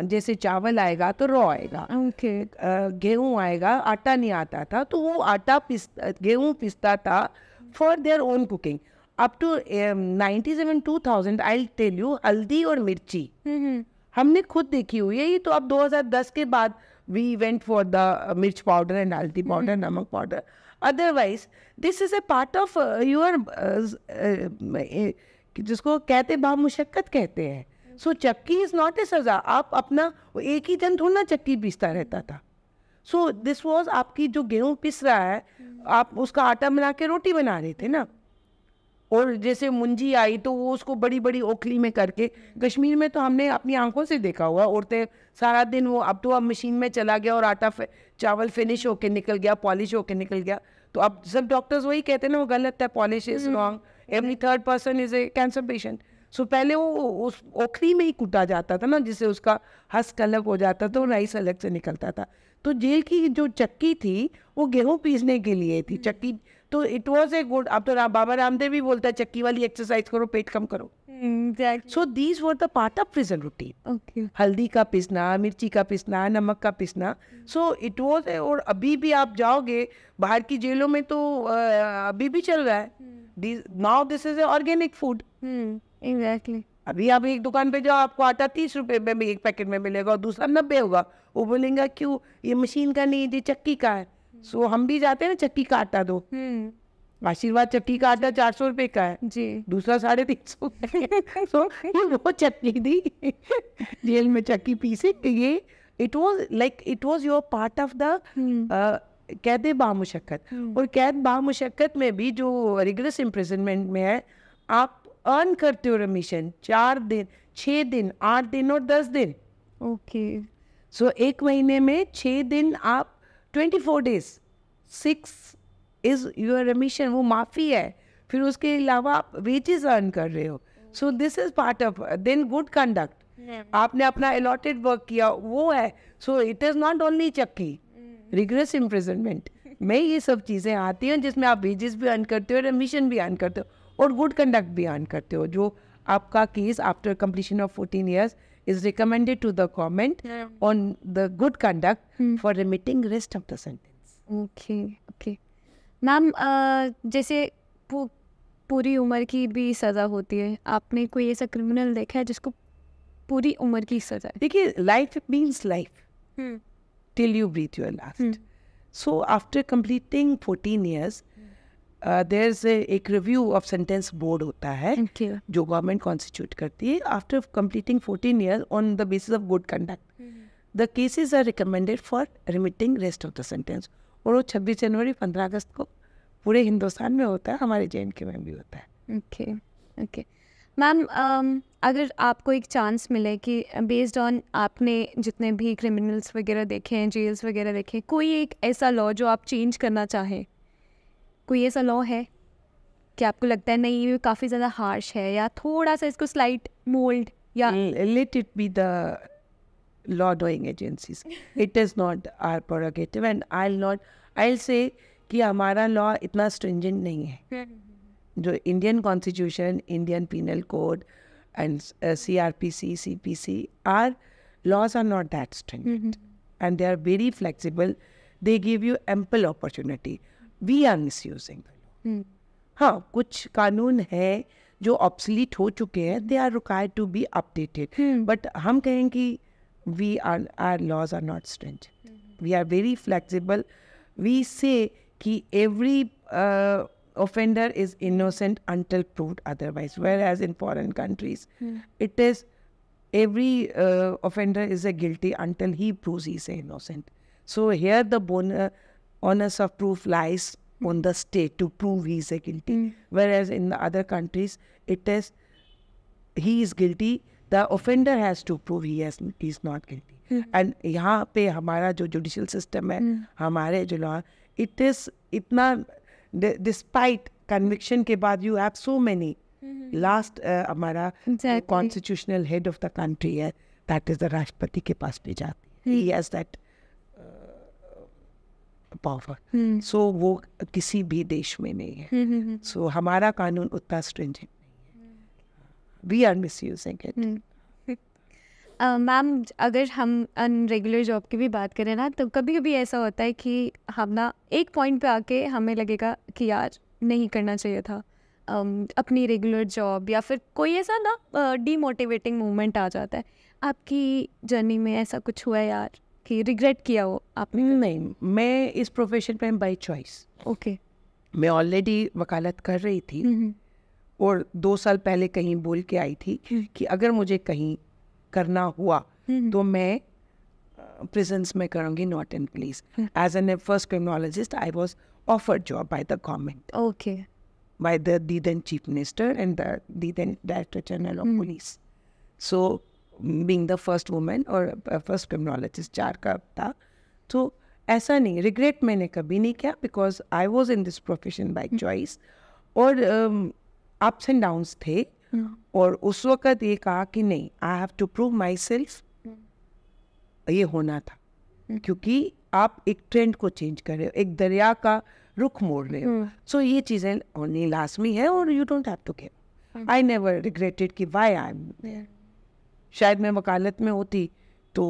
जैसे चावल आएगा तो रॉ आएगा, गेहूँ आएगा, आटा नहीं आता था, तो वो आटा गेहूँ पिसता था for their own cooking. Up to 97-2000 I tell you, हल्दी और मिर्ची हमने खुद देखी हुई है। ये तो अब 2010 के बाद वी वेंट फॉर द मिर्च पाउडर एंड हल्दी पाउडर, नमक powder. Otherwise this is a part of your, जिसको कहते बामुशक्कत कहते हैं। सो चक्की इज नॉट ए सजा, आप अपना, एक ही जन थोड़ा ना चक्की पीसता रहता था। सो दिस वॉज, आपकी जो गेहूँ पिस रहा है, आप उसका आटा बना के रोटी बना रहे थे ना। और जैसे मुंजी आई तो वो उसको बड़ी बड़ी ओखली में करके, कश्मीर में तो हमने अपनी आंखों से देखा हुआ, औरतें सारा दिन वो, अब तो अब मशीन में चला गया और आटा चावल फिनिश होके निकल गया, पॉलिश होके निकल गया। तो अब सब डॉक्टर्स वही कहते हैं ना, वो गलत है, polish is wrong, every 3rd person is a cancer patient. So पहले वो उस ओखली में ही कूटा जाता था ना, जिससे उसका हस्क अलग हो जाता था और राइस अलग से निकलता था। तो जेल की जो चक्की थी वो गेहूं पीसने के लिए थी चक्की। तो इट वॉज ए गुड, अब तो बाबा रामदेव भी बोलता है चक्की वाली एक्सरसाइज करो, पेट कम करो। So these were the part of prison routine. हल्दी का पीसना, मिर्ची का पीसना, नमक का पीसना। सो इट वॉज। और अभी भी आप जाओगे बाहर की जेलों में तो अभी भी चल रहा है। Now this is organic food. Exactly. अभी आप एक दुकान पे जाओ, आपको आटा 30 रुपए में भी एक पैकेट में मिलेगा और दूसरा 90 होगा। वो बोलेंगे क्यों, ये मशीन का नहीं, ये चक्की का है। सो हम भी जाते हैं ना, चक्की का आटा दो। आशीर्वाद चक्की का आटा 400 रुपए का है जी, दूसरा 350। सो ये वो चक्की थी जेल में चक्की पीसे। ये it was like it was your part of the कैद बामुशक्कत। और कैद बामुशक्कत में भी जो रिगरस इम्प्रिजनमेंट में है, आप अर्न करते हो रेमिशन 4 दिन, 6 दिन, 8 दिन और 10 दिन। ओके। सो एक महीने में 6 दिन आप 24 डेज, 6 इज योर रेमिशन, वो माफ़ी है। फिर उसके अलावा आप वेजेस अर्न कर रहे हो। So this is part of then good conduct. आपने अपना अलॉटेड वर्क किया, वो है। So it is not only चक्की, रिग्रेस इम्प्रिजनमेंट में ये सब चीज़ें आती हैं जिसमें आप वेजेस भी अर्न करते हो, रेमिशन भी अर्न करते हो और गुड कंडक्ट भी अर्न करते हो। जो आपका case after completion of 14 years is recommended to the government on the good conduct for remitting rest of the sentence. Okay okay ma'am, जैसे पूरी उम्र की भी सज़ा होती है, आपने कोई ऐसा क्रिमिनल देखा है जिसको पूरी उम्र की सज़ा है? देखिए, life means life till you breathe your last. So after completing 14 years, there's एक रिव्यू ऑफ सेंटेंस बोर्ड होता है जो गवर्नमेंट कॉन्स्टिट्यूट करती है। After completing 14 years on the basis of good conduct, the cases are recommended for remitting rest of the sentence. और वो 26 जनवरी 15 अगस्त को पूरे हिंदुस्तान में होता है, हमारे JNK में भी होता है। ओके ओके मैम, अगर आपको एक चांस मिले कि बेस्ड ऑन आपने जितने भी क्रिमिनल्स वगैरह देखे हैं, जेल्स वगैरह देखे, कोई एक ऐसा लॉ जो आप चेंज करना चाहें, कोई ऐसा लॉ है कि आपको लगता है नहीं ये काफ़ी ज़्यादा हार्श है, या थोड़ा सा इसको स्लाइट मोल्ड, या let it be the law doing agencies. It is not our prerogative and I'll say कि हमारा लॉ इतना stringent नहीं है। जो Indian constitution, Indian penal code and CRPC, CPC, our laws are not that stringent and they are very flexible. They give you ample opportunity. We are misusing the law. हाँ, कुछ कानून है जो obsolete हो चुके हैं, they are required to be updated. But हम कहें कि our laws are not stringent. We are very flexible. We say कि every offender is innocent until proved otherwise, whereas in foreign countries it is every offender is a guilty until he proves he is innocent. So here the onus of proof lies on the state to prove he is a guilty, whereas in the other countries it is he is guilty, the offender has to prove he is not guilty. And यहाँ पे हमारा जो judicial system है, हमारे जो law, it is इतना, despite conviction के बाद you have so many. Last हमारा constitutional head of the country है, that is the राष्ट्रपति के पास भी जाती है. He has that power. So वो किसी भी देश में नहीं है. So हमारा कानून उतना stringent नहीं है. We are misusing it. Ma'am, अगर हम अनरेगुलर जॉब की भी बात करें ना, तो कभी कभी ऐसा होता है कि हम ना एक पॉइंट पे आके हमें लगेगा कि यार नहीं करना चाहिए था अपनी रेगुलर जॉब, या फिर कोई ऐसा ना डीमोटिवेटिंग मोमेंट आ जाता है। आपकी जर्नी में ऐसा कुछ हुआ है यार कि रिग्रेट किया हो आपने? नहीं, मैं इस प्रोफेशन में बाई चॉइस। ओके। मैं ऑलरेडी वकालत कर रही थी और 2 साल पहले कहीं बोल के आई थी कि अगर मुझे कहीं करना हुआ तो मैं प्रिजन्स में करूँगी, not in police. As an first criminologist I was offered job by the government, okay, by the then chief minister and the then director general of police. So being the first women और first criminologist 4 का था, तो ऐसा नहीं, regret मैंने कभी नहीं किया, because I was in this profession by choice. और अप्स एंड डाउन्स थे, और उस वक्त ये कहा कि नहीं, I have to prove myself, ये होना था, क्योंकि आप एक ट्रेंड को चेंज कर रहे हो, एक दरिया का रुख मोड़ रहे हो। सो ये चीज़ें होनी लाजमी है और you don't have to give. I never regretted कि व्हाई आई एम। शायद मैं वकालत में होती तो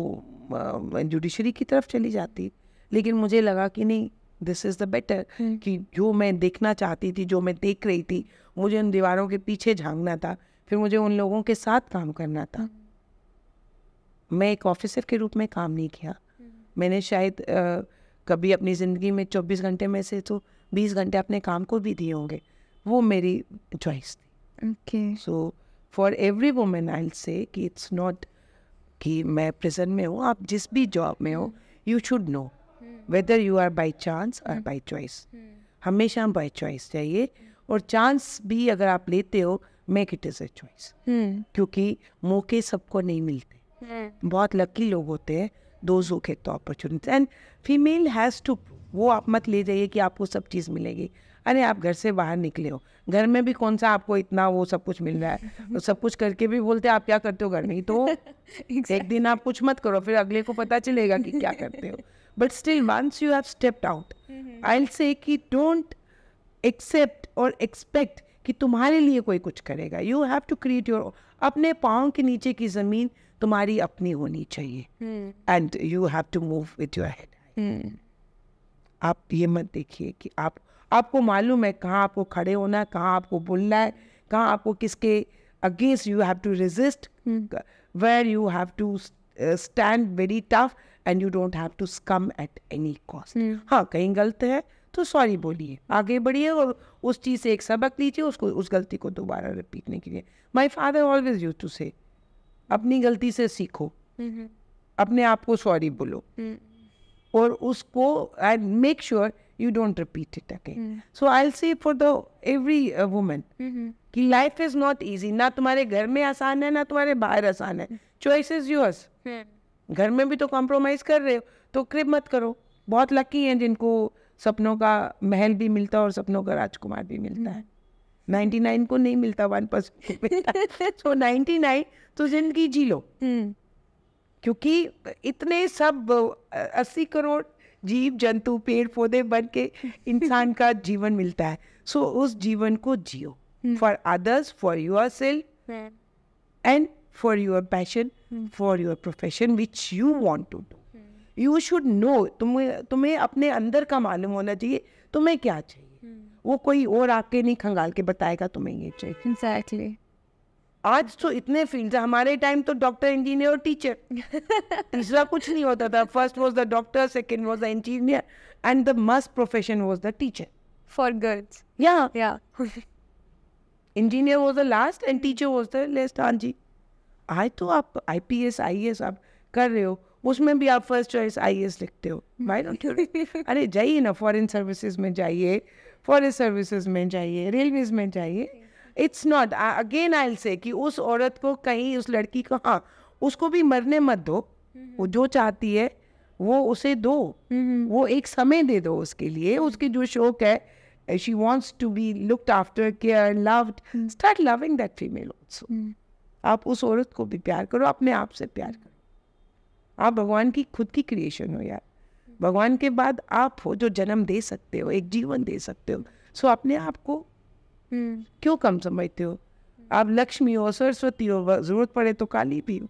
जुडिशरी की तरफ चली जाती, लेकिन मुझे लगा कि नहीं, दिस इज़ द बेटर, कि जो मैं देखना चाहती थी, जो मैं देख रही थी, मुझे उन दीवारों के पीछे झांकना था, फिर मुझे उन लोगों के साथ काम करना था। मैं एक ऑफिसर के रूप में काम नहीं किया। मैंने शायद कभी अपनी ज़िंदगी में 24 घंटे में से तो 20 घंटे अपने काम को भी दिए होंगे। वो मेरी चॉइस थी। Okay. So for every women I will say कि इट्स नॉट कि मैं प्रिजन में हूँ, आप जिस भी जॉब में हो, you should know whether you are by chance और बाई चॉइस। हमेशा बाई चॉइस चाहिए, और चांस भी अगर आप लेते हो, make it is a choice, क्योंकि मौके सबको नहीं मिलते। बहुत लकी लोग होते हैं, those who get the opportunity, and female has to. वो आप मत ले जाइए कि आपको सब चीज़ मिलेगी। अरे आप घर से बाहर निकले हो, घर में भी कौन सा आपको इतना वो सब कुछ मिल रहा है, तो सब कुछ करके भी बोलते हैं आप क्या करते हो घर में, तो एक दिन आप कुछ मत करो, फिर अगले को पता चलेगा कि क्या करते हो। But still once you have stepped out, I will say कि डोंट एक्सेप्ट और एक्सपेक्ट कि तुम्हारे लिए कोई कुछ करेगा। You have to create your, अपने पाँव के नीचे की ज़मीन तुम्हारी अपनी होनी चाहिए, and you have to move with your head. आप ये मत देखिए कि आपको मालूम है कहाँ आपको खड़े होना है, कहाँ आपको बोलना है, कहाँ आपको किसके against you have to resist, where you have to stand very tough, and you don't have to succumb at any cost. हाँ, कहीं गलत है तो सॉरी बोलिए, आगे बढ़िए, और उस चीज़ से एक सबक लीजिए, उसको उस गलती को दोबारा रिपीट नहीं कीजिए। My father always used to say, अपनी गलती से सीखो, अपने आप को सॉरी बोलो, और उसको and make sure you don't repeat it again. So I'll say for the every woman कि life is not easy. ना तुम्हारे घर में आसान है, ना तुम्हारे बाहर आसान है। Choice is yours. घर में भी तो compromise कर रहे हो, तो क्रिप मत करो। बहुत लकी हैं जिनको सपनों का महल भी मिलता है और सपनों का राजकुमार भी मिलता है। 99 को नहीं मिलता, 1% को मिलता है। So 99 तो जिंदगी जी लो, क्योंकि इतने सब 80 करोड़ जीव जंतु पेड़ पौधे बन के इंसान का जीवन मिलता है। सो उस जीवन को जियो, for others, for yourself, and for your passion, for your profession which you want to do. You should know, तुम्हें अपने अंदर का मालूम होना चाहिए तुम्हें क्या चाहिए। वो कोई और आके नहीं खंगाल के बताएगा तुम्हें ये चाहिए। एग्जैक्टली। आज तो इतने फील्ड है, हमारे टाइम तो डॉक्टर, इंजीनियर और टीचर, तीसरा कुछ नहीं होता था। First was the doctor, second was the engineer, and the most profession was the teacher for girls. या engineer was the last and teacher was the least. हाँ जी, आज तो आप IPS IAS आप कर रहे हो, उसमें भी आप फर्स्ट चॉइस IAS लिखते हो। भाई अरे जाइए ना, फॉरेन सर्विसेज में जाइए, फॉरेस्ट सर्विसेज में जाइए, रेलवेज में जाइए। It's not, again I will say कि उस औरत को कहीं, उस लड़की को, हाँ, उसको भी मरने मत दो। वो जो चाहती है वो उसे दो, वो एक समय दे दो उसके लिए, उसके जो शौक है, she wants to be looked after, care, loved, start loving that female also. आप उस औरत को भी प्यार करो, अपने आप से प्यार करो। आप भगवान की खुद की क्रिएशन हो यार, भगवान के बाद आप हो जो जन्म दे सकते हो, एक जीवन दे सकते हो। सो अपने आप को क्यों कम समझते हो? आप लक्ष्मी हो, सरस्वती हो, जरूरत पड़े तो काली भी हो।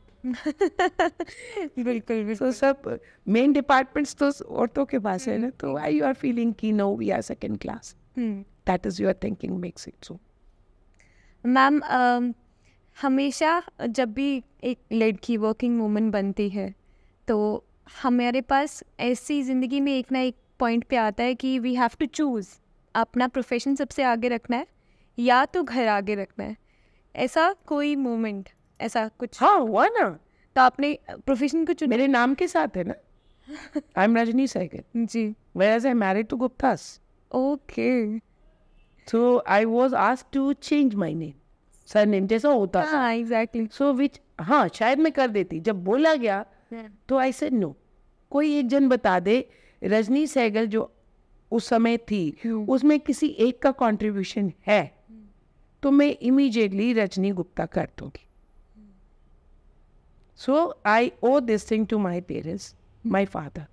बिल्कुल। तो सब मेन डिपार्टमेंट्स तो औरतों के पास है ना, तो व्हाई यू आर फीलिंग कि no we are second class? That is your thinking makes it so. Ma'am, हमेशा जब भी एक लड़की वर्किंग वूमन बनती है तो हमारे पास ऐसी ज़िंदगी में एक ना एक पॉइंट पे आता है कि वी हैव टू चूज़, अपना प्रोफेशन सबसे आगे रखना है या तो घर आगे रखना है। ऐसा कोई मोमेंट, ऐसा कुछ? हाँ, हुआ ना। तो आपने प्रोफेशन को चुना? मेरे नाम के साथ है ना, I am Rajni Sehgal ji. whereas I married to Guptas. Okay. So I was asked to change my name, surname जैसा होता है। हाँ, एग्जैक्टली। So which, हाँ, शायद मैं कर देती। जब बोला गया तो आई सेड नो। कोई एक जन बता दे, रजनी सहगल जो उस समय थी, उसमें किसी एक का कंट्रीब्यूशन है, तो मैं इमीडिएटली रजनी गुप्ता कर दूंगी. So I owe this thing to my parents, my father.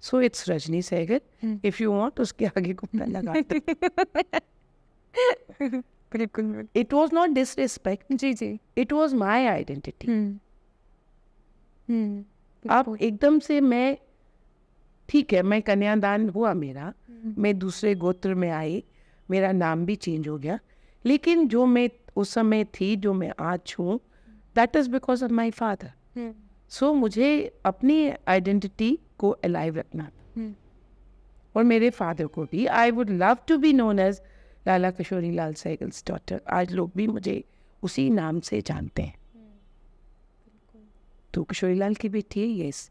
So it's Rajni Sehgal. If you want, उसके आगे गुप्ता लगा दो. बिल्कुल. It was not disrespect. Ji ji. It was my identity. अब एकदम से मैं, ठीक है, मैं कन्यादान हुआ मेरा, मैं दूसरे गोत्र में आई, मेरा नाम भी चेंज हो गया, लेकिन जो मैं उस समय थी, जो मैं आज हूँ, that is because of my father. So मुझे अपनी आइडेंटिटी को अलाइव रखना था, और मेरे फादर को भी. I would love to be known as Lala Kishori Lal Sehgal's daughter. आज लोग भी मुझे उसी नाम से जानते हैं. तो किशोरी लाल की बेटी है, यस.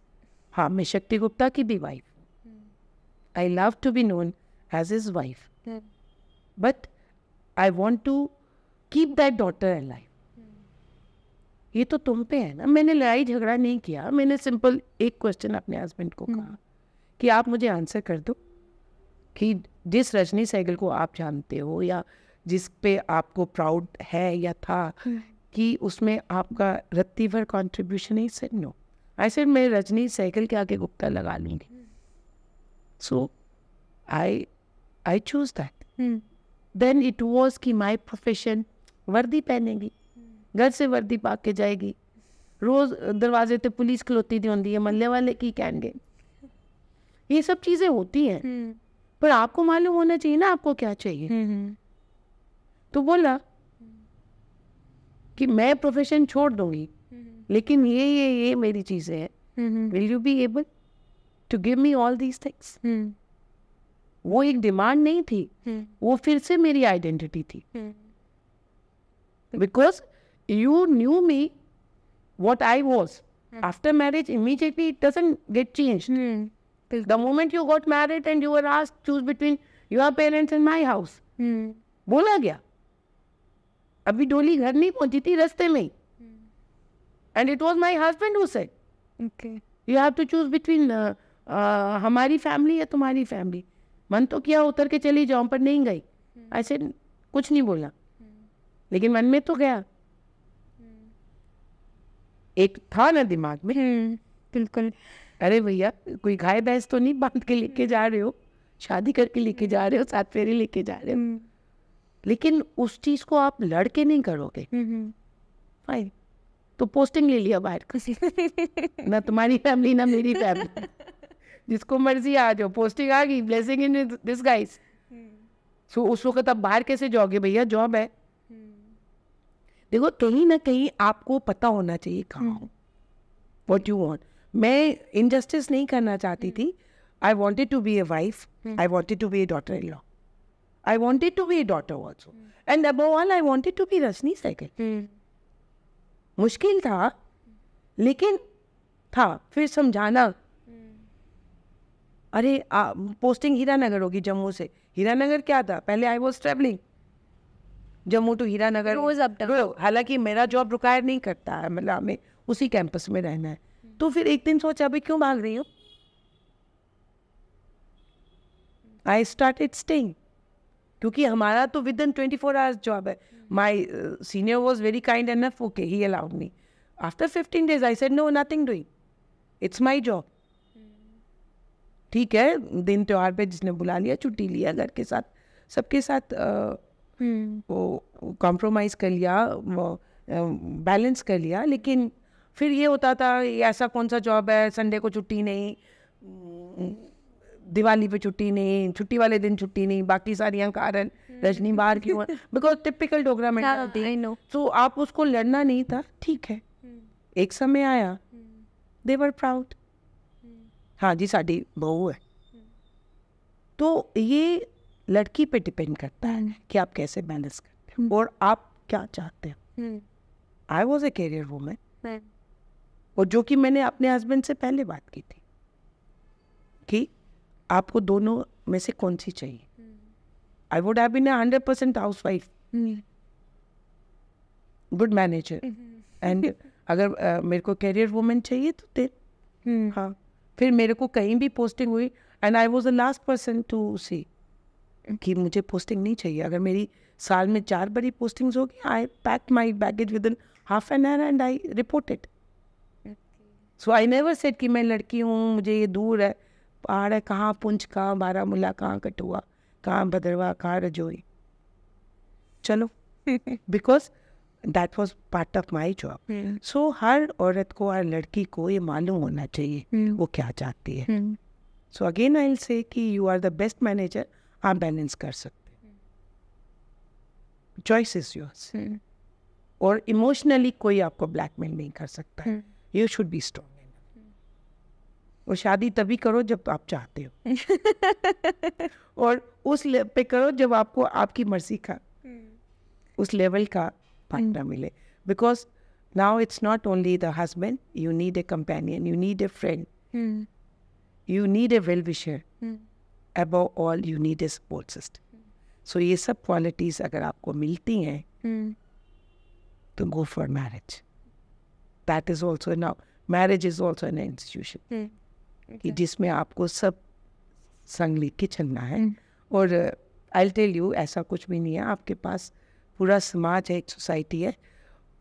हाँ, मैं शक्ति गुप्ता की भी wife. I love to be known as his wife, but I want to keep that daughter alive. ये तो तुम पे है ना. मैंने लड़ाई झगड़ा नहीं किया, मैंने सिंपल एक क्वेश्चन अपने हस्बैंड को कहा कि आप मुझे आंसर कर दो कि जिस रजनी सहगल को आप जानते हो या जिस पे आपको प्राउड है या था, कि उसमें आपका रत्ती भर कॉन्ट्रीब्यूशन है. Said no. आई सेड मैं रजनी सहगल के आगे गुप्ता लगा लूँगी. So I choose that. Then it was कि माई प्रोफेशन, वर्दी पहनेगी, घर से वर्दी पा के जाएगी, रोज दरवाजे पे पुलिस खलोती दी होती है, मल्ले वाले की कहेंगे. ये सब चीजें होती हैं, पर आपको मालूम होना चाहिए ना आपको क्या चाहिए. तो बोला कि मैं प्रोफेशन छोड़ दूंगी, लेकिन ये मेरी चीजें हैं. Will you be able to give me all these things. वो एक डिमांड नहीं थी, वो फिर से मेरी आइडेंटिटी थी. Because you knew me what I was. After marriage, immediately it doesn't get changed. The moment you got married and you were asked choose between your parents and my house, बोला गया. अभी डोली घर नहीं पहुंची थी, रास्ते में ही. And it was my husband who said, okay, you have to choose between हमारी फैमिली या तुम्हारी फैमिली. मन तो किया उतर के चली जाऊं, पर नहीं गई. I said कुछ नहीं बोला, लेकिन मन में तो गया. एक था ना दिमाग में. बिल्कुल. अरे भैया, कोई गाय भैंस तो नहीं बांध के लेके जा रहे हो, शादी करके लेके जा रहे हो, 7 फेरे लेके जा रहे हो, लेकिन उस चीज को आप लड़के नहीं करोगे. फाइन, तो पोस्टिंग ले लिया बाहर का. ना तुम्हारी फैमिली ना मेरी फैमिली, जिसको मर्जी आ जाओ, पोस्टिंग आ गई, ब्लेसिंग इन दिस गाइस. सो उस वक्त आप बाहर कैसे जाओगे भैया, जॉब है. देखो, कहीं ना कहीं आपको पता होना चाहिए कहाँ हो, व्हाट यू वांट. मैं इनजस्टिस नहीं करना चाहती थी. I wanted to be a wife, I wanted to be a daughter in law, I wanted to be a daughter also, and above all I wanted to be Rajni Sehgal. मुश्किल था, लेकिन था. फिर समझाना, अरे पोस्टिंग हीरानगर होगी जम्मू से. हीरानगर क्या था पहले, I was travelling Jammu to Hiranagar रोज अप डाउन. हालांकि मेरा जॉब रिक्वायर नहीं करता है, मतलब हमें उसी कैंपस में रहना है. तो फिर एक दिन सोचा, अभी क्यों भाग रही हूँ. आई स्टार्टेड स्टेइंग, क्योंकि हमारा तो विद इन 24 आवर्स जॉब है. My senior was very kind enough, okay, he allowed me. After 15 days I said no, nothing doing, it's my job. ठीक है, दिन त्योहार पे जिसने बुला लिया, छुट्टी लिया, घर के साथ सबके साथ वो कॉम्प्रोमाइज़ कर लिया, बैलेंस कर लिया. लेकिन फिर ये होता था, ऐसा कौन सा जॉब है, संडे को छुट्टी नहीं, दिवाली पे छुट्टी नहीं, छुट्टी वाले दिन छुट्टी नहीं, बाकी सारियां कारण, रजनी बाहर क्यों है, बिकॉज टिपिकल डोगरा मेंटालिटी. तो आप उसको लड़ना नहीं था. ठीक है, एक समय आया, दे वर प्राउड, हाँ जी साड़ी बहू है. तो ये लड़की पे डिपेंड करता है कि आप कैसे बैलेंस करते हो और आप क्या चाहते हो. I was a career woman, और जो कि मैंने अपने हस्बैंड से पहले बात की थी कि आपको दोनों में से कौन सी चाहिए. I would have been 100% housewife, good manager, and अगर मेरे को कैरियर वुमेन चाहिए तो देन हाँ. फिर मेरे को कहीं भी पोस्टिंग हुई, and I was the last person to see कि मुझे पोस्टिंग नहीं चाहिए. अगर मेरी साल में 4 बड़ी पोस्टिंग्स होगी. I packed my baggage with in half an hour and I reported. So I never said कि मैं लड़की हूँ, मुझे ये दूर है, पहाड़ है, कहाँ पुंछ, कहाँ बारामूला, कहाँ कठुआ, कहाँ भद्रवा, कहाँ रजौरी, चलो. Because that was part of my job. So हर औरत को, हर लड़की को ये मालूम होना चाहिए वो क्या चाहती है. So again I will say कि you are the best manager. आप बैलेंस कर सकते हैं, चॉइस इज योर्स. और इमोशनली कोई आपको ब्लैकमेल नहीं कर सकता है. You should be strong. और शादी तभी करो जब आप चाहते हो. और उस पे करो जब आपको आपकी मर्जी का उस लेवल का पार्टनर मिले. Because now it's not only the husband, you need a companion, you need a friend, you need a well wisher, above all you need a support system. So ये सब क्वालिटीज अगर आपको मिलती हैं तो go for marriage. That is also, now marriage is also an institution कि जिसमें आपको सब संग लेके चलना है. और आई टेल यू, ऐसा कुछ भी नहीं है. आपके पास पूरा समाज है, एक सोसाइटी है.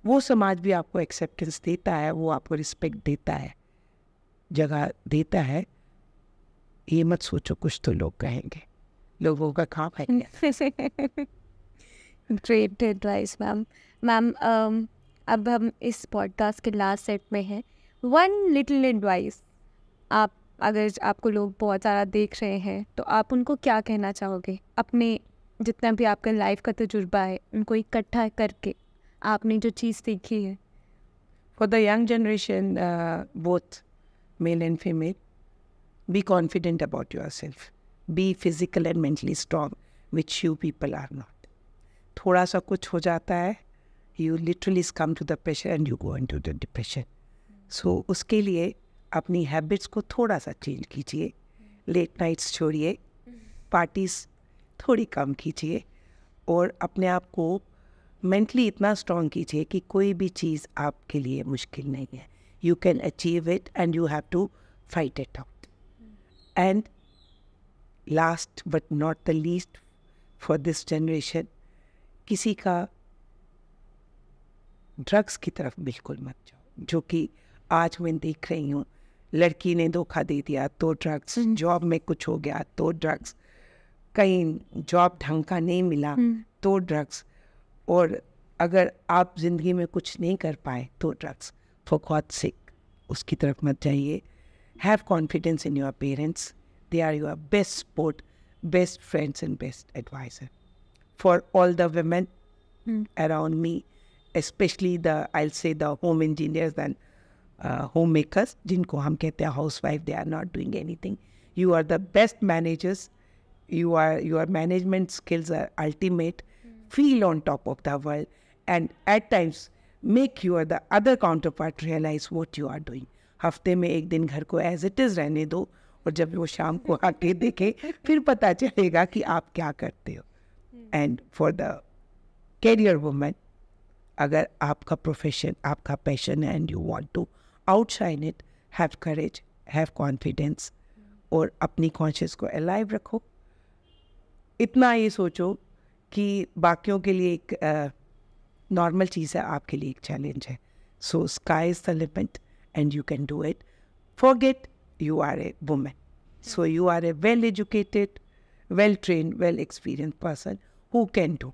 वो समाज भी आपको एक्सेप्टेंस देता है, वो आपको रिस्पेक्ट देता है, जगह देता है. ये मत सोचो कुछ तो लोग कहेंगे, लोगों का काम है. Great advice ma'am. अब हम इस पॉडकास्ट के लास्ट सेट में हैं. वन लिटिल एडवाइस, आप अगर आपको लोग बहुत सारा देख रहे हैं तो आप उनको क्या कहना चाहोगे? अपने जितना भी आपका लाइफ का तजुर्बा है उनको इकट्ठा करके आपने जो चीज़ सीखी है. For the young generation, both male and female, be confident about yourself, be physical and mentally strong, which you people are not. थोड़ा सा कुछ हो जाता है, you literally come to the pressure and you go into the depression. So उसके लिए अपनी habits को थोड़ा सा चेंज कीजिए. लेट नाइट्स छोड़िए, पार्टीज थोड़ी कम कीजिए, और अपने आप को मेंटली इतना स्ट्रॉन्ग कीजिए कि कोई भी चीज़ आपके लिए मुश्किल नहीं है. You can achieve it and you have to fight it out. And last but not the least for this generation, किसी का ड्रग्स की तरफ बिल्कुल मत जाओ. जो कि आज मैं देख रही हूँ, लड़की ने धोखा दे दिया तो ड्रग्स, जॉब में कुछ हो गया तो ड्रग्स, कहीं जॉब ढंग का नहीं मिला तो ड्रग्स, और अगर आप ज़िंदगी में कुछ नहीं कर पाए तो ड्रग्स. फॉर गॉड सेक उसकी तरफ मत जाइए. Have confidence in your parents, they are your best support, best friends and best advisor. For all the women around me, especially the, I'll say the home engineers and homemakers, जिनको हम कहते हैं housewife, they are not doing anything. You are the best managers. Your management skills are ultimate. Feel on top of the world, and at times make the other counterpart realize what you are doing. हफ्ते में एक दिन घर को as it is रहने दो, और जब वो शाम को आके देखे फिर पता चलेगा कि आप क्या करते हो. And for the career woman, अगर आपका प्रोफेशन, आपका पैशन है and you want to outshine it, have courage, have confidence, और अपनी कॉन्शियस को अलाइव रखो. इतना ये सोचो कि बाकियों के लिए एक नॉर्मल चीज़ है, आपके लिए एक चैलेंज है. So sky is the limit and you can do it. Forget you are a women. So you are a well educated, well trained, well experience person who can do,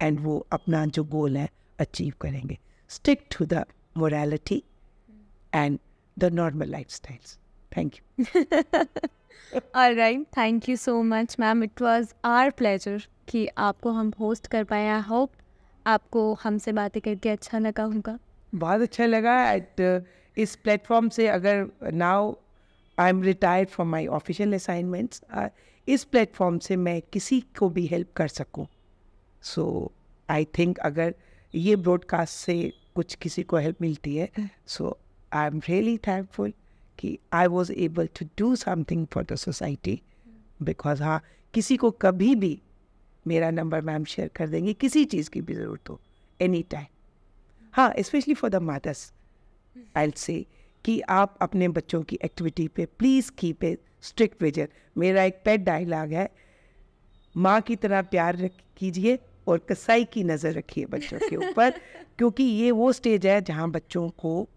and वो अपना जो goal है achieve करेंगे. Stick to the morality and the normal lifestyles. Thank you. All right. Thank you so much, ma'am. It was our pleasure कि आपको हम host कर पाए. I hope आपको हमसे बातें करके अच्छा लगा होगा. बहुत अच्छा लगा. इस प्लेटफॉर्म से अगर now I'm retired from my official assignments, इस प्लेटफॉर्म से मैं किसी को भी हेल्प कर सकूं. So I think अगर ये ब्रॉडकास्ट से कुछ किसी को हेल्प मिलती है, so I'm really thankful कि I was able to do something for the society. Because हाँ, किसी को कभी भी मेरा नंबर मैम शेयर कर देंगे, किसी चीज़ की भी ज़रूरत हो, एनी टाइम. हाँ, specially for the mothers I'll say कि आप अपने बच्चों की एक्टिविटी पे please keep a strict vision. मेरा एक पेट डायलॉग है, माँ की तरह प्यार कीजिए, और कसाई की नज़र रखिए बच्चों के ऊपर, क्योंकि ये वो स्टेज है जहाँ बच्चों को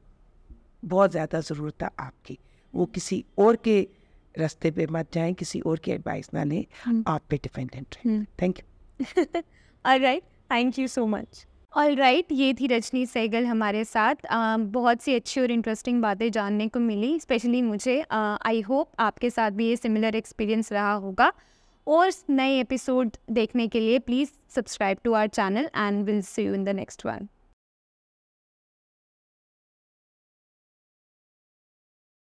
बहुत ज़्यादा ज़रूरत है आपकी। वो किसी और के रास्ते पे मत जाएं, किसी और की एडवाइस ना लें, आप पे डिपेंडेंट रहें। Thank you. Alright, thank you so much. Alright, ये थी रजनी सहगल हमारे साथ। बहुत सी अच्छी और इंटरेस्टिंग बातें जानने को मिली, स्पेशली मुझे। आई होप आपके साथ भी ये सिमिलर एक्सपीरियंस रहा होगा। और नए एपिसोड देखने के लिए please subscribe to our channel and will see you in the next one.